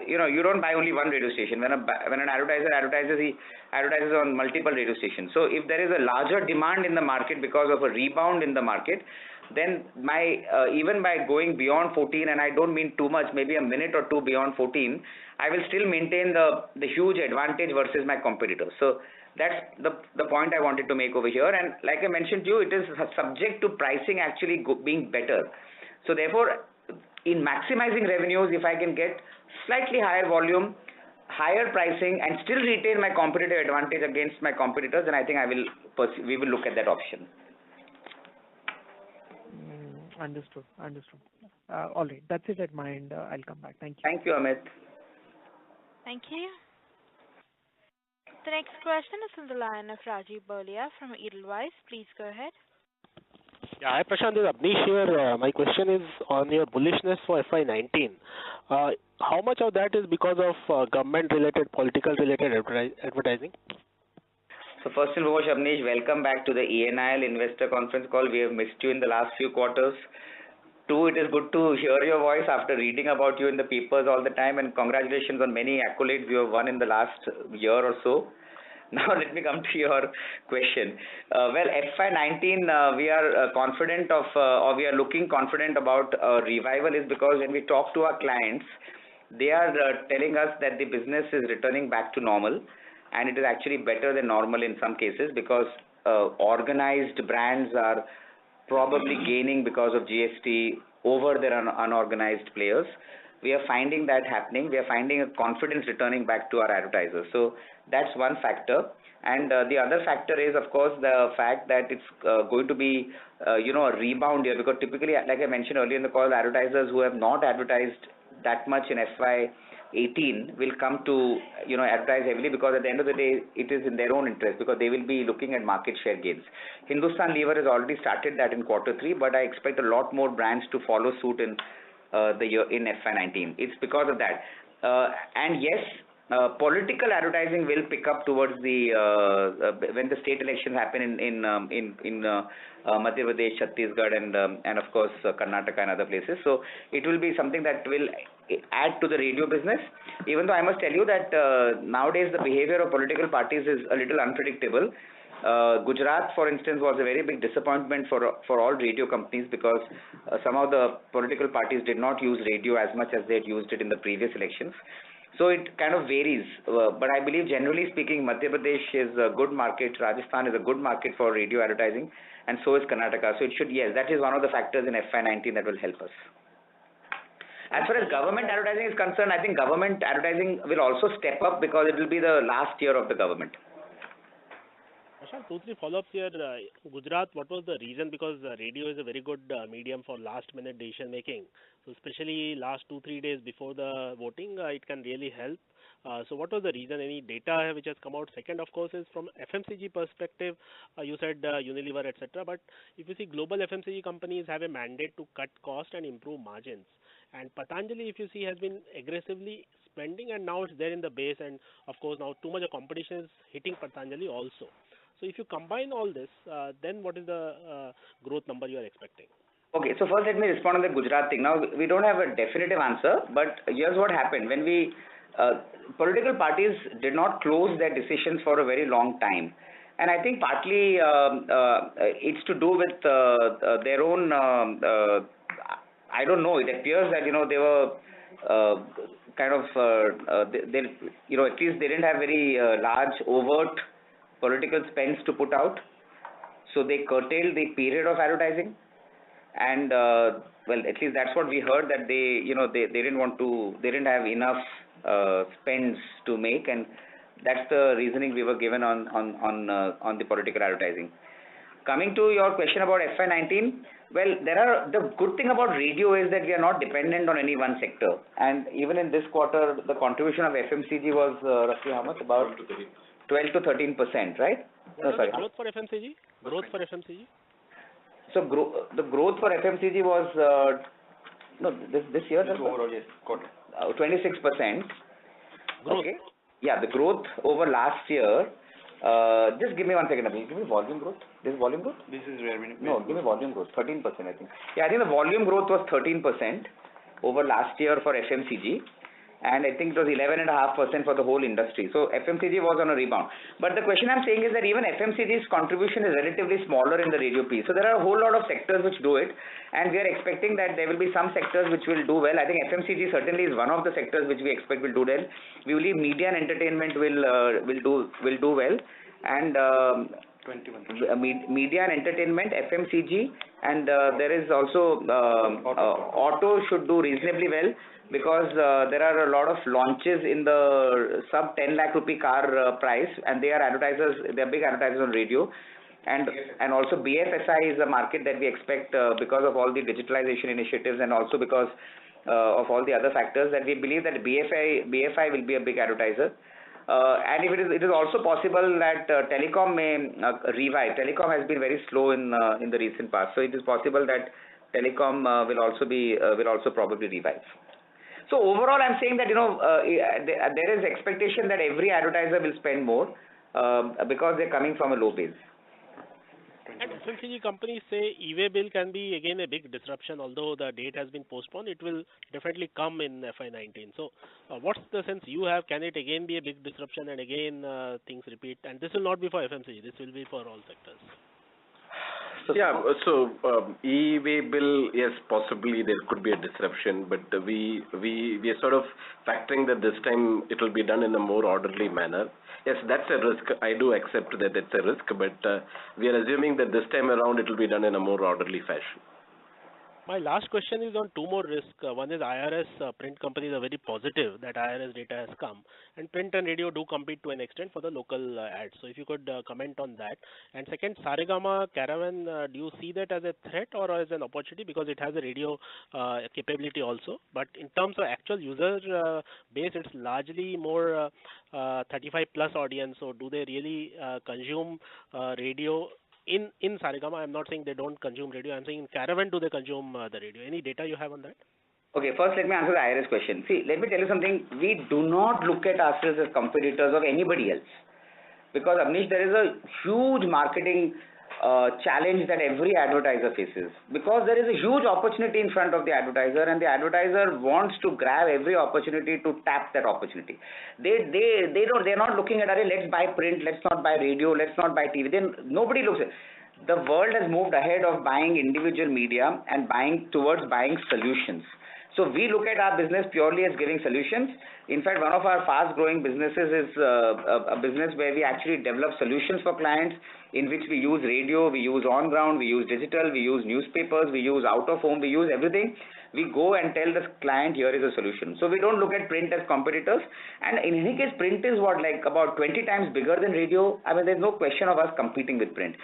you don't buy only one radio station. When an advertiser advertises, he advertises on multiple radio stations. So if there is a larger demand in the market because of a rebound in the market, then even by going beyond 14, and I don't mean too much, maybe a minute or two beyond 14, I will still maintain the huge advantage versus my competitors. So that's the point I wanted to make over here. And like I mentioned to you, it is subject to pricing actually being better. So therefore, in maximizing revenues, if I can get slightly higher volume, higher pricing, and still retain my competitive advantage against my competitors, then I think we will look at that option. Understood. Understood. All right. That's it at my end. I'll come back. Thank you. Thank you, Amit. Thank you. The next question is from the line of Rajiv Bolia from Edelweiss. Please go ahead. Yeah, hi Prashant, this is Abneesh here. My question is on your bullishness for FY19. How much of that is because of government-related, political-related advertising? So first and foremost, Abneesh, welcome back to the ENIL investor conference call. We have missed you in the last few quarters. Two, it is good to hear your voice after reading about you in the papers all the time, and congratulations on many accolades you have won in the last year or so. Now let me come to your question. Well, FY19, we are confident of, or we are looking confident about revival is because when we talk to our clients, they are telling us that the business is returning back to normal, and it is actually better than normal in some cases because organized brands are probably gaining because of GST over their unorganized players. We are finding that happening. We are finding a confidence returning back to our advertisers. So that's one factor. And the other factor is, of course, the fact that it's going to be, a rebound here because typically, like I mentioned earlier in the call, advertisers who have not advertised that much in FY18 will come to, advertise heavily because at the end of the day, it is in their own interest because they will be looking at market share gains. Hindustan Lever has already started that in Q3, but I expect a lot more brands to follow suit in the year in FY19. It's because of that. And yes, political advertising will pick up towards the when the state elections happen in Madhya Pradesh, Chhattisgarh, and of course Karnataka and other places. So it will be something that will add to the radio business. Even though I must tell you that nowadays the behavior of political parties is a little unpredictable. Gujarat, for instance, was a very big disappointment for all radio companies because some of the political parties did not use radio as much as they had used it in the previous elections. So it kind of varies, but I believe generally speaking, Madhya Pradesh is a good market, Rajasthan is a good market for radio advertising, and so is Karnataka. So it should, yes, that is one of the factors in FY19 that will help us. As far as government advertising is concerned, I think government advertising will also step up because it will be the last year of the government. Prashant, 2-3 follow-ups here. Gujarat, what was the reason? Because radio is a very good medium for last-minute decision making. So especially last 2-3 days before the voting, it can really help. So what was the reason? Any data which has come out? Second, of course, is from FMCG perspective. You said Unilever, etc. But if you see global FMCG companies have a mandate to cut cost and improve margins. And Patanjali, if you see, has been aggressively spending, and now it's there in the base. And of course, now too much of competition is hitting Patanjali also. So if you combine all this, then what is the growth number you are expecting? Okay, so first let me respond on the Gujarat thing. Now, we don't have a definitive answer, but here's what happened. When we, political parties did not close their decisions for a very long time. And I think partly it's to do with their own, I don't know, it appears that, they were kind of, at least they didn't have very large overt political spends to put out, so they curtailed the period of advertising, and well, at least that's what we heard, that they didn't have enough spends to make, and that's the reasoning we were given on the political advertising. Coming to your question about FY19, well, the good thing about radio is that we are not dependent on any one sector, and even in this quarter, the contribution of FMCG was roughly how much? About 12 to 13%, right? No, sorry. Growth for FMCG? Growth for FMCG? So the growth for FMCG was this year. Overall, yes, 26%. Growth. Okay. Yeah, the growth over last year. Just give me 1 second, please. Give me volume growth. This is volume growth. This is revenue. No, give me volume growth. 13%, I think. Yeah, I think the volume growth was 13% over last year for FMCG. And I think it was 11.5% for the whole industry. So FMCG was on a rebound. But the question I'm saying is that even FMCG's contribution is relatively smaller in the radio piece. So there are a whole lot of sectors which do it, and we are expecting that there will be some sectors which will do well. I think FMCG certainly is one of the sectors which we expect will do well. We believe media and entertainment will do well, and 21%. Media and entertainment, FMCG, and there is also auto should do reasonably well, because there are a lot of launches in the sub 10 lakh rupee car price, and they are big advertisers on radio. and also BFSI is a market that we expect because of all the digitalization initiatives and also because of all the other factors, that we believe that BFI will be a big advertiser. And if it is also possible that telecom may revive. Telecom has been very slow in the recent past, so it is possible that telecom will also probably revive. So overall, I'm saying that there is expectation that every advertiser will spend more because they're coming from a low base. And FMCG companies say e-way bill can be again a big disruption, although the date has been postponed. It will definitely come in FY19. So what's the sense you have? Can it again be a big disruption and again things repeat? And this will not be for FMCG. This will be for all sectors. Yeah, so e-way bill, yes, possibly there could be a disruption, but we are sort of factoring that this time it will be done in a more orderly manner. Yes, that's a risk. I do accept that it's a risk, but we are assuming that this time around it will be done in a more orderly fashion. My last question is on two more risks. One is IRS. Print companies are very positive that IRS data has come, and print and radio do compete to an extent for the local ads. So if you could comment on that. And second, Saregama Caravan, do you see that as a threat or as an opportunity, because it has a radio capability also? But in terms of actual user base, it's largely more 35 plus audience. So do they really consume radio? In Saregama, I'm not saying they don't consume radio. I'm saying in Caravan, do they consume the radio? Any data you have on that? Okay, first let me answer the IRS question. See, let me tell you something. We do not look at ourselves as competitors of anybody else. Because, Avnish, there is a huge marketing challenge that every advertiser faces. Because there is a huge opportunity in front of the advertiser, and the advertiser wants to grab every opportunity to tap that opportunity. They're not looking at, let's buy print, let's not buy radio, let's not buy TV. Then nobody looks at. The world has moved ahead of buying individual media and towards buying solutions. So we look at our business purely as giving solutions. In fact, one of our fast growing businesses is a business where we actually develop solutions for clients, in which we use radio, we use on ground, we use digital, we use newspapers, we use out of home, we use everything. We go and tell the client, here is a solution. So we don't look at print as competitors. And in any case, print is about 20 times bigger than radio. I mean, there's no question of us competing with print.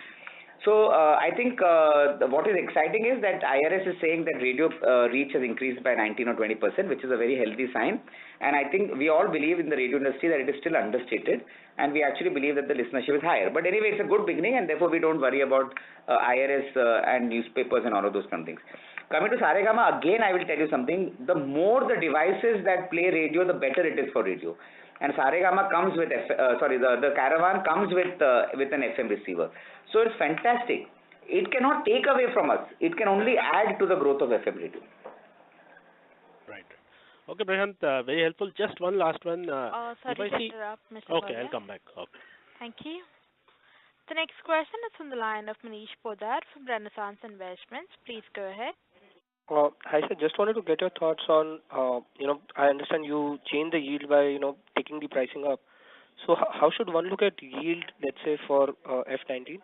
So I think what is exciting is that IRS is saying that radio reach has increased by 19 or 20%, which is a very healthy sign. And I think we all believe in the radio industry that it is still understated, and we actually believe that the listenership is higher. But anyway, it's a good beginning, and therefore we don't worry about IRS and newspapers and all of those kind of things. Coming to Saregama, again I will tell you something. The more the devices that play radio, the better it is for radio. And Saregama comes with, the Caravan comes with an FM receiver. So it's fantastic. It cannot take away from us. It can only add to the growth of FM radio. Right. Okay, Prashant, very helpful. Just one last one. Sorry to interrupt, Mr. Okay, I'll come back. Okay. Thank you. The next question is from the line of Manish Podar from Renaissance Investments. Please go ahead. Hi, sir. Just wanted to get your thoughts on, I understand you changed the yield by, taking the pricing up. So how should one look at yield, let's say, for F19?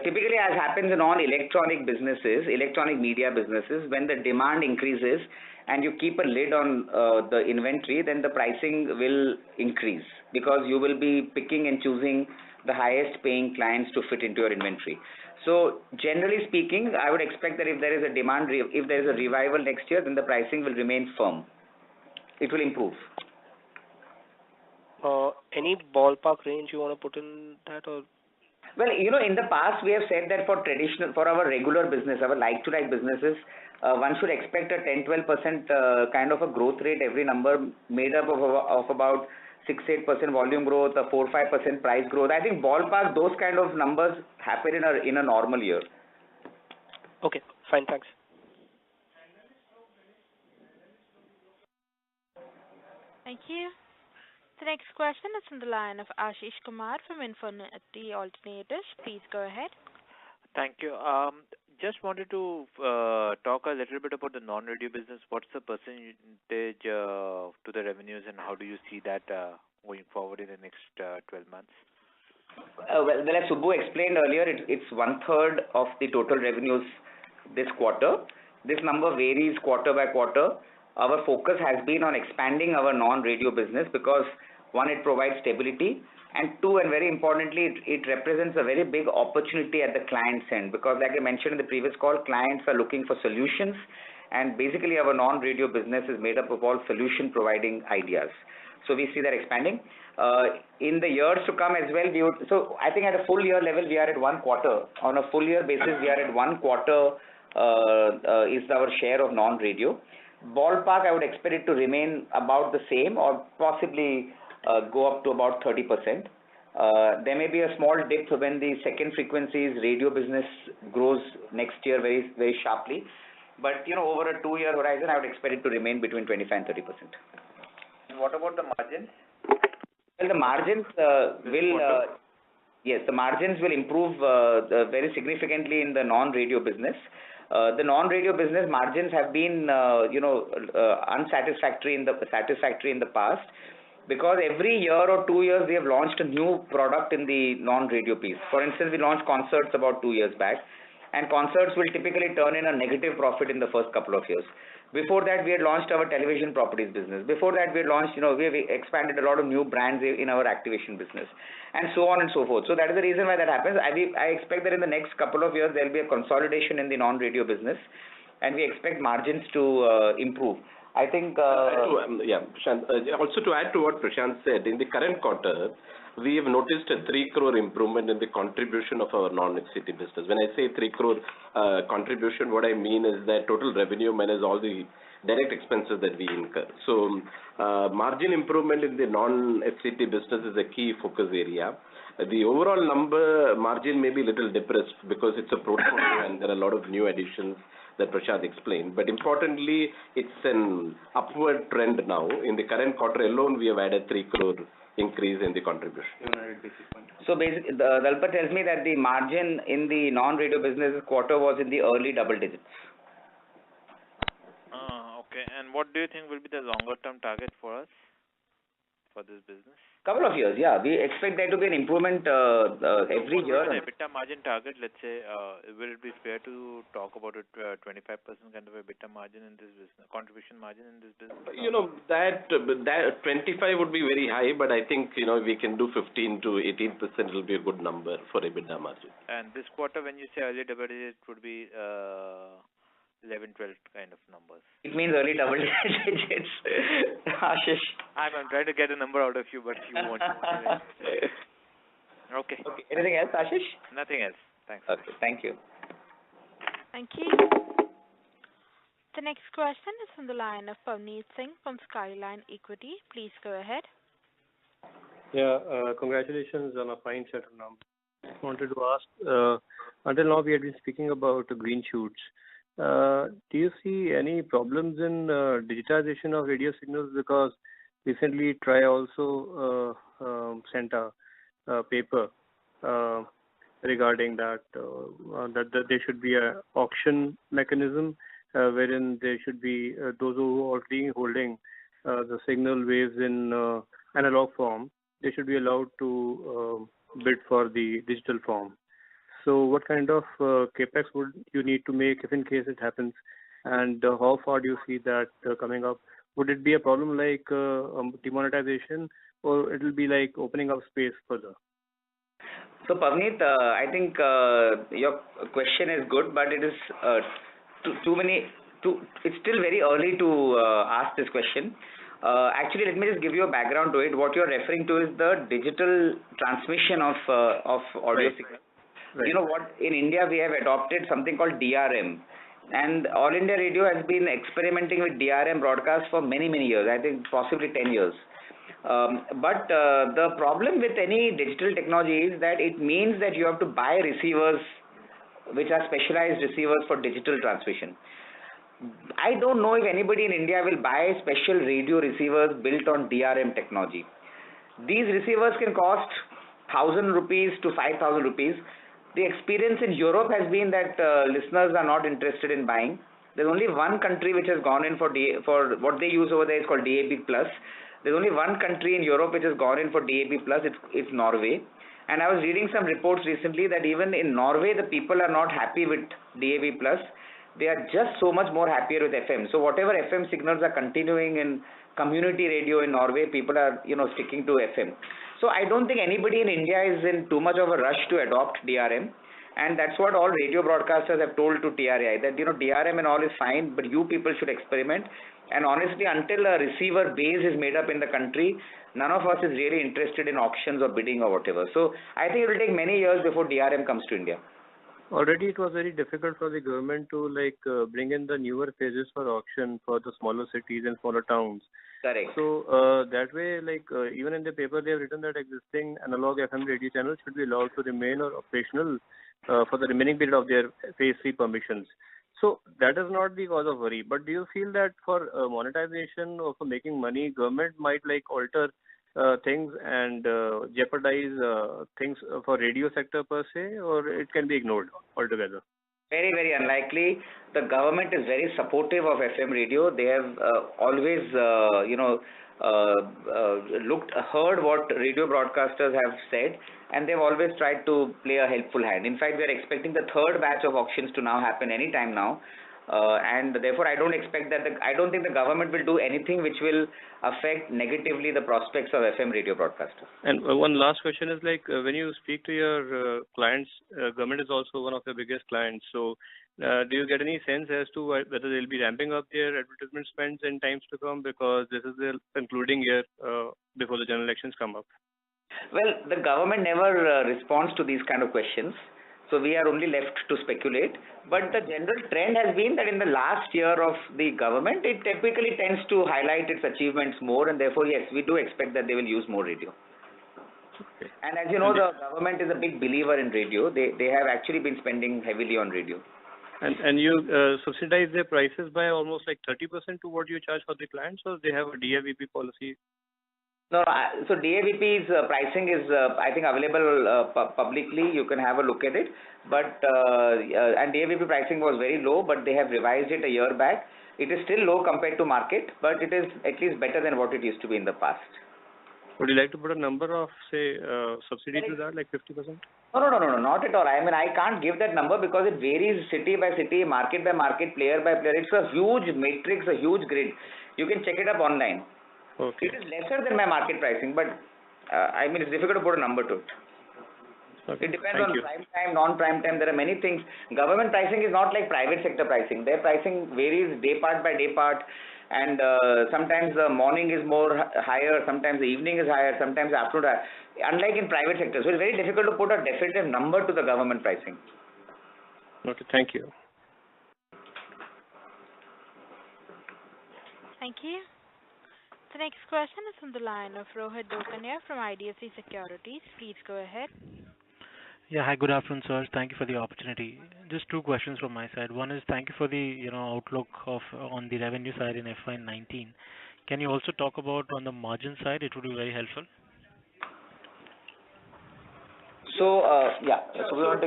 Typically, as happens in all electronic businesses, electronic media businesses, when the demand increases and you keep a lid on the inventory, then the pricing will increase, because you will be picking and choosing the highest paying clients to fit into your inventory. So generally speaking, I would expect that if there is a demand, if there is a revival next year, then the pricing will remain firm. It will improve. Any ballpark range you want to put in that, or? Well, in the past we have said that for our regular business, our like-to-like businesses, one should expect a 10-12% kind of a growth rate, every number made up of about 6-8% volume growth, a 4-5% price growth. I think ballpark those kind of numbers happen in a normal year. Okay, fine, thanks. Thank you. The next question is from the line of Ashish Kumar from Infinity Alternatives. Please go ahead. Thank you. Just wanted to talk a little bit about the non-radio business. What's the percentage to the revenues, and how do you see that going forward in the next 12 months? Well, as Subbu explained earlier, it's 1/3 of the total revenues this quarter. This number varies quarter by quarter. Our focus has been on expanding our non-radio business because, one, it provides stability, and two, and very importantly, it represents a very big opportunity at the client's end, because like I mentioned in the previous call, clients are looking for solutions, and basically our non-radio business is made up of all solution providing ideas. So we see that expanding. In the years to come as well, so I think at a full year level, we are at 1 quarter. On a full year basis, we are at 1 quarter is our share of non-radio. Ballpark, I would expect it to remain about the same, or possibly go up to about 30%. There may be a small dip when the second frequencies radio business grows next year very, very sharply. But over a 2-year horizon, I would expect it to remain between 25 and 30%. And what about the margins? Well, the margins yes, the margins will improve very significantly in the non-radio business. The non-radio business margins have been unsatisfactory in the past, because every year or 2 years we have launched a new product in the non-radio piece. For instance, we launched concerts about 2 years back, and concerts will typically turn in a negative profit in the first couple of years. Before that, we had launched our television properties business. Before that, we had launched, we have expanded a lot of new brands in our activation business, and so on and so forth. So that is the reason why that happens. I expect that in the next couple of years, there will be a consolidation in the non-radio business, and we expect margins to improve. I think... Prashant, also to add to what Prashant said, in the current quarter, we have noticed a 3 crore improvement in the contribution of our non-FCT business. When I say 3 crore contribution, what I mean is that total revenue minus all the direct expenses that we incur. So margin improvement in the non-FCT business is a key focus area. The overall number margin may be a little depressed because it's a portfolio and there are a lot of new additions that Prashant explained. But importantly, it's an upward trend now. In the current quarter alone, we have added 3 crore increase in the contribution. So basically, Dalpat tells me that the margin in the non-radio business this quarter was in the early double digits. Okay. And what do you think will be the longer term target for us for this business? Couple of years, yeah. We expect there to be an improvement every year. The EBITDA margin target, let's say, will it be fair to talk about a 25% kind of EBITDA margin in this business, contribution margin in this business? That 25 would be very high, but I think, we can do 15 to 18% will be a good number for EBITDA margin. And this quarter, when you say early double digit, it would be 11, 12 kind of numbers. It means early double digits. Ashish. I'm trying to get a number out of you, but you want to. Okay. Anything else, Ashish? Nothing else. Thanks. Okay. Thank you. Thank you. The next question is from the line of Pavneet Singh from Skyline Equity. Please go ahead. Yeah, congratulations on a fine set of numbers. I wanted to ask, until now we had been speaking about green shoots. Do you see any problems in digitization of radio signals? Because recently TRI also sent a paper regarding that there should be an auction mechanism wherein there should be those who are already holding the signal waves in analog form, they should be allowed to bid for the digital form. So what kind of capex would you need to make if in case it happens, and how far do you see that coming up? Would it be a problem like demonetization, or it will be like opening up space further? So Pavneet, I think your question is good, but it is it's still very early to ask this question. Actually, let me just give you a background to it. What you're referring to is the digital transmission of audio signal. Right. You know what, in India we have adopted something called DRM, and All India Radio has been experimenting with DRM broadcast for many years, I think possibly 10 years. But the problem with any digital technology is that it means that you have to buy receivers which are specialized receivers for digital transmission. I don't know if anybody in India will buy special radio receivers built on DRM technology. These receivers can cost 1,000 rupees to 5,000 rupees. The experience in Europe has been that listeners are not interested in buying. There's only one country which has gone in for what they use over there is called DAB+. There's only one country in Europe which has gone in for DAB+, it's Norway. And I was reading some reports recently that even in Norway the people are not happy with DAB+. They are just so much more happier with FM. So whatever FM signals are continuing in community radio in Norway, people are sticking to FM. So I don't think anybody in India is in too much of a rush to adopt DRM. And that's what all radio broadcasters have told to TRAI, that DRM and all is fine, but you people should experiment. And honestly, until a receiver base is made up in the country, none of us is really interested in auctions or bidding or whatever. So I think it will take many years before DRM comes to India. Already it was very difficult for the government to bring in the newer phases for auction for the smaller cities and smaller towns. Correct. So that way, even in the paper they have written that existing analog FM radio channels should be allowed to remain or operational for the remaining period of their phase 3 permissions. So that is not the cause of worry. But do you feel that for monetization or for making money, government might alter things and jeopardize things for radio sector per se, or it can be ignored altogether? Very, very unlikely. The government is very supportive of FM radio. They have always, heard what radio broadcasters have said, and they've always tried to play a helpful hand. In fact, we are expecting the third batch of auctions to now happen anytime now. And therefore, I don't expect that. I don't think the government will do anything which will affect negatively the prospects of FM radio broadcasters. And one last question is when you speak to your clients, government is also one of your biggest clients. So, do you get any sense as to whether they'll be ramping up their advertisement spends in times to come, because this is the concluding year before the general elections come up? Well, the government never responds to these kind of questions. So we are only left to speculate. But the general trend has been that in the last year of the government, it typically tends to highlight its achievements more, and therefore, yes, we do expect that they will use more radio. Okay. And as you know, the government is a big believer in radio. They have actually been spending heavily on radio. And you subsidize their prices by almost 30% to what you charge for the clients, or they have a DAVP policy? No, so DAVP's pricing is, I think, available publicly. You can have a look at it. But and DAVP pricing was very low, but they have revised it a year back. It is still low compared to market, but it is at least better than what it used to be in the past. Would you like to put a number of, say, subsidy to that, 50%? No, not at all. I mean, I can't give that number because it varies city by city, market by market, player by player. It's a huge matrix, a huge grid. You can check it up online. Okay. It is lesser than my market pricing, but I mean, it's difficult to put a number to it. Okay. It depends on prime time, non-prime time. There are many things. Government pricing is not like private sector pricing. Their pricing varies day part by day part, and sometimes the morning is more higher, sometimes the evening is higher, sometimes the afternoon. Unlike in private sector, so it's very difficult to put a definitive number to the government pricing. Okay, thank you. Thank you. The next question is from the line of Rohit Dokania from IDFC Securities. Please go ahead. Yeah, hi, good afternoon, sir. Thank you for the opportunity. Just two questions from my side. One is thank you for the outlook on the revenue side in FY19. Can you also talk about on the margin side? It would be very helpful. So so we want to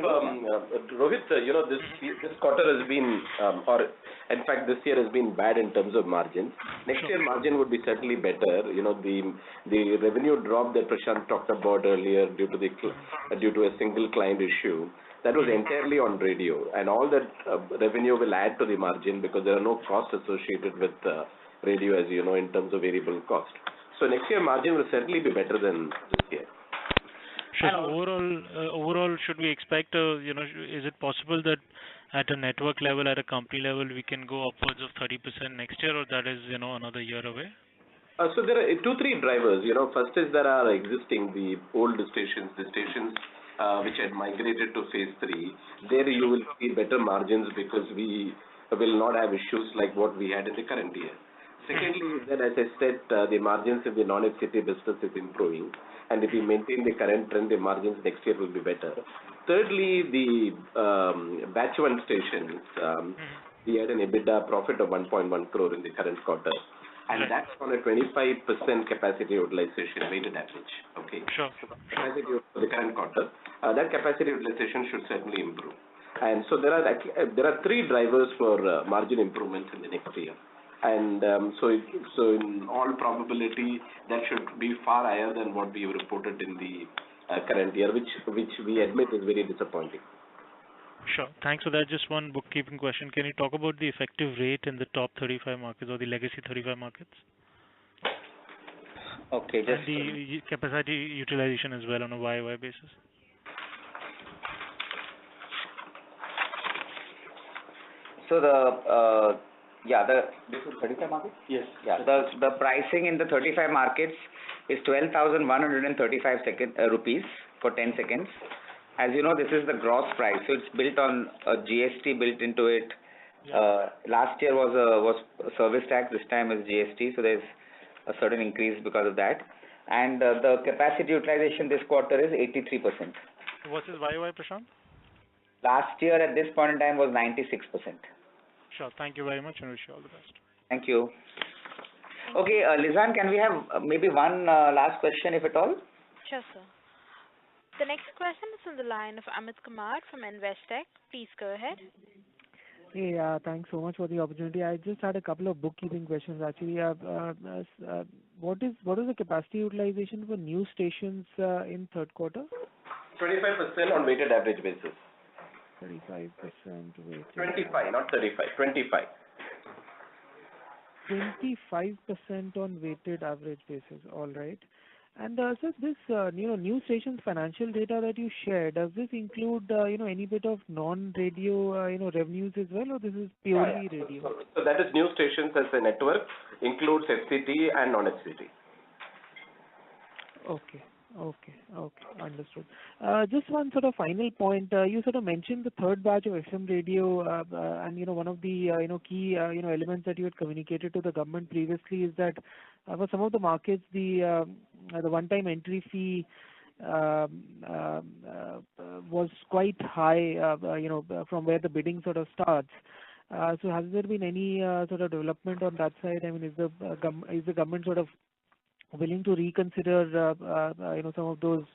Rohit, this quarter has been, in fact, this year has been bad in terms of margins. Next year margin would be certainly better. The revenue drop that Prashant talked about earlier due to a single client issue, that was entirely on radio, and all that revenue will add to the margin because there are no costs associated with radio, as you know, in terms of variable cost. So next year margin will certainly be better than this year. Sure. So overall, should we expect, is it possible that at a network level, at a company level, we can go upwards of 30% next year, or that is, another year away? So there are 2-3 drivers. First is there are the old stations, which had migrated to phase 3. There you will see better margins because we will not have issues like what we had in the current year. Secondly, then as I said, the margins in the non-FCT business is improving, and if we maintain the current trend, the margins next year will be better. Thirdly, the batch 1 stations, we had an EBITDA profit of 1.1 crore in the current quarter, and that's on a 25% capacity utilization weighted average. Okay. Sure. Capacity for the current quarter, that capacity utilization should certainly improve, and so there are 3 drivers for margin improvements in the next year. And so in all probability, that should be far higher than what we reported in the current year, which we admit is very disappointing. Sure. Thanks for that. Just one bookkeeping question. Can you talk about the effective rate in the top 35 markets or the legacy 35 markets? Okay, and the capacity utilization as well on a YY basis. So this is 35 markets? Yes. Yeah, the pricing in the 35 markets is 12,135 rupees for 10 seconds. As you know, this is the gross price, so it's built on a GST built into it. Last year was service tax, this time is GST, so there's a certain increase because of that. And the capacity utilization this quarter is 83%. What is YY, Prashant? Last year at this point in time was 96%. Sure. Thank you very much, and wish you all the best. Thank you. Okay, Lizanne, can we have maybe one last question, if at all? Sure, sir. The next question is on the line of Amit Kumar from Investec. Please go ahead. Hey, thanks so much for the opportunity. I just had a couple of bookkeeping questions actually. What is the capacity utilization for new stations in third quarter? 25% on weighted average basis. 35% weighted. 25, not 35. 25. 25% on weighted average basis. All right. And so this new stations financial data that you share, does this include any bit of non-radio revenues as well, or this is purely radio? So that is new stations as a network, includes FCT and non-FCT. Okay, understood. Just one sort of final point. You sort of mentioned the third batch of FM radio, and one of the key elements that you had communicated to the government previously is that for some of the markets the one-time entry fee was quite high, from where the bidding sort of starts. So has there been any sort of development on that side? I mean, is the government sort of willing to reconsider some of those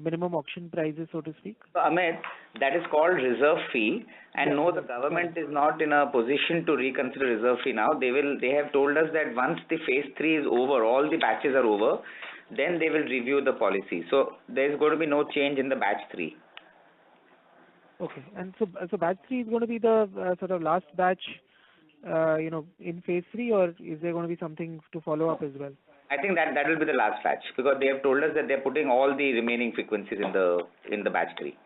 minimum auction prices, so to speak? So Amit, that is called reserve fee, and no, the government is not in a position to reconsider reserve fee now. They have told us that once the phase 3 is over, all the batches are over, then they will review the policy. So there is going to be no change in the batch 3. Okay, and so batch 3 is going to be the sort of last batch in phase 3, or is there going to be something to follow up as well? I think that will be the last batch, because they have told us that they're putting all the remaining frequencies in the batch 3.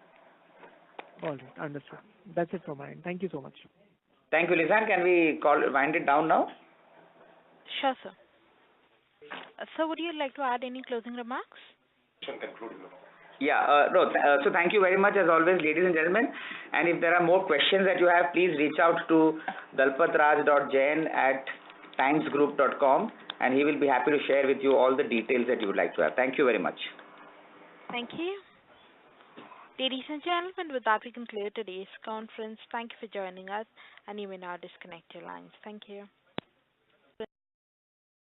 All right, understood. That's it from my end. Thank you so much. Thank you, Lizanne. Can we wind it down now? Sure, sir. Sir, would you like to add any closing remarks? Yeah, so thank you very much as always, ladies and gentlemen. And if there are more questions that you have, please reach out to dalpatraj.jain@timesgroup.com, and he will be happy to share with you all the details that you would like to have. Thank you very much. Thank you. Ladies and gentlemen, with that we conclude today's conference. Thank you for joining us, and you may now disconnect your lines. Thank you.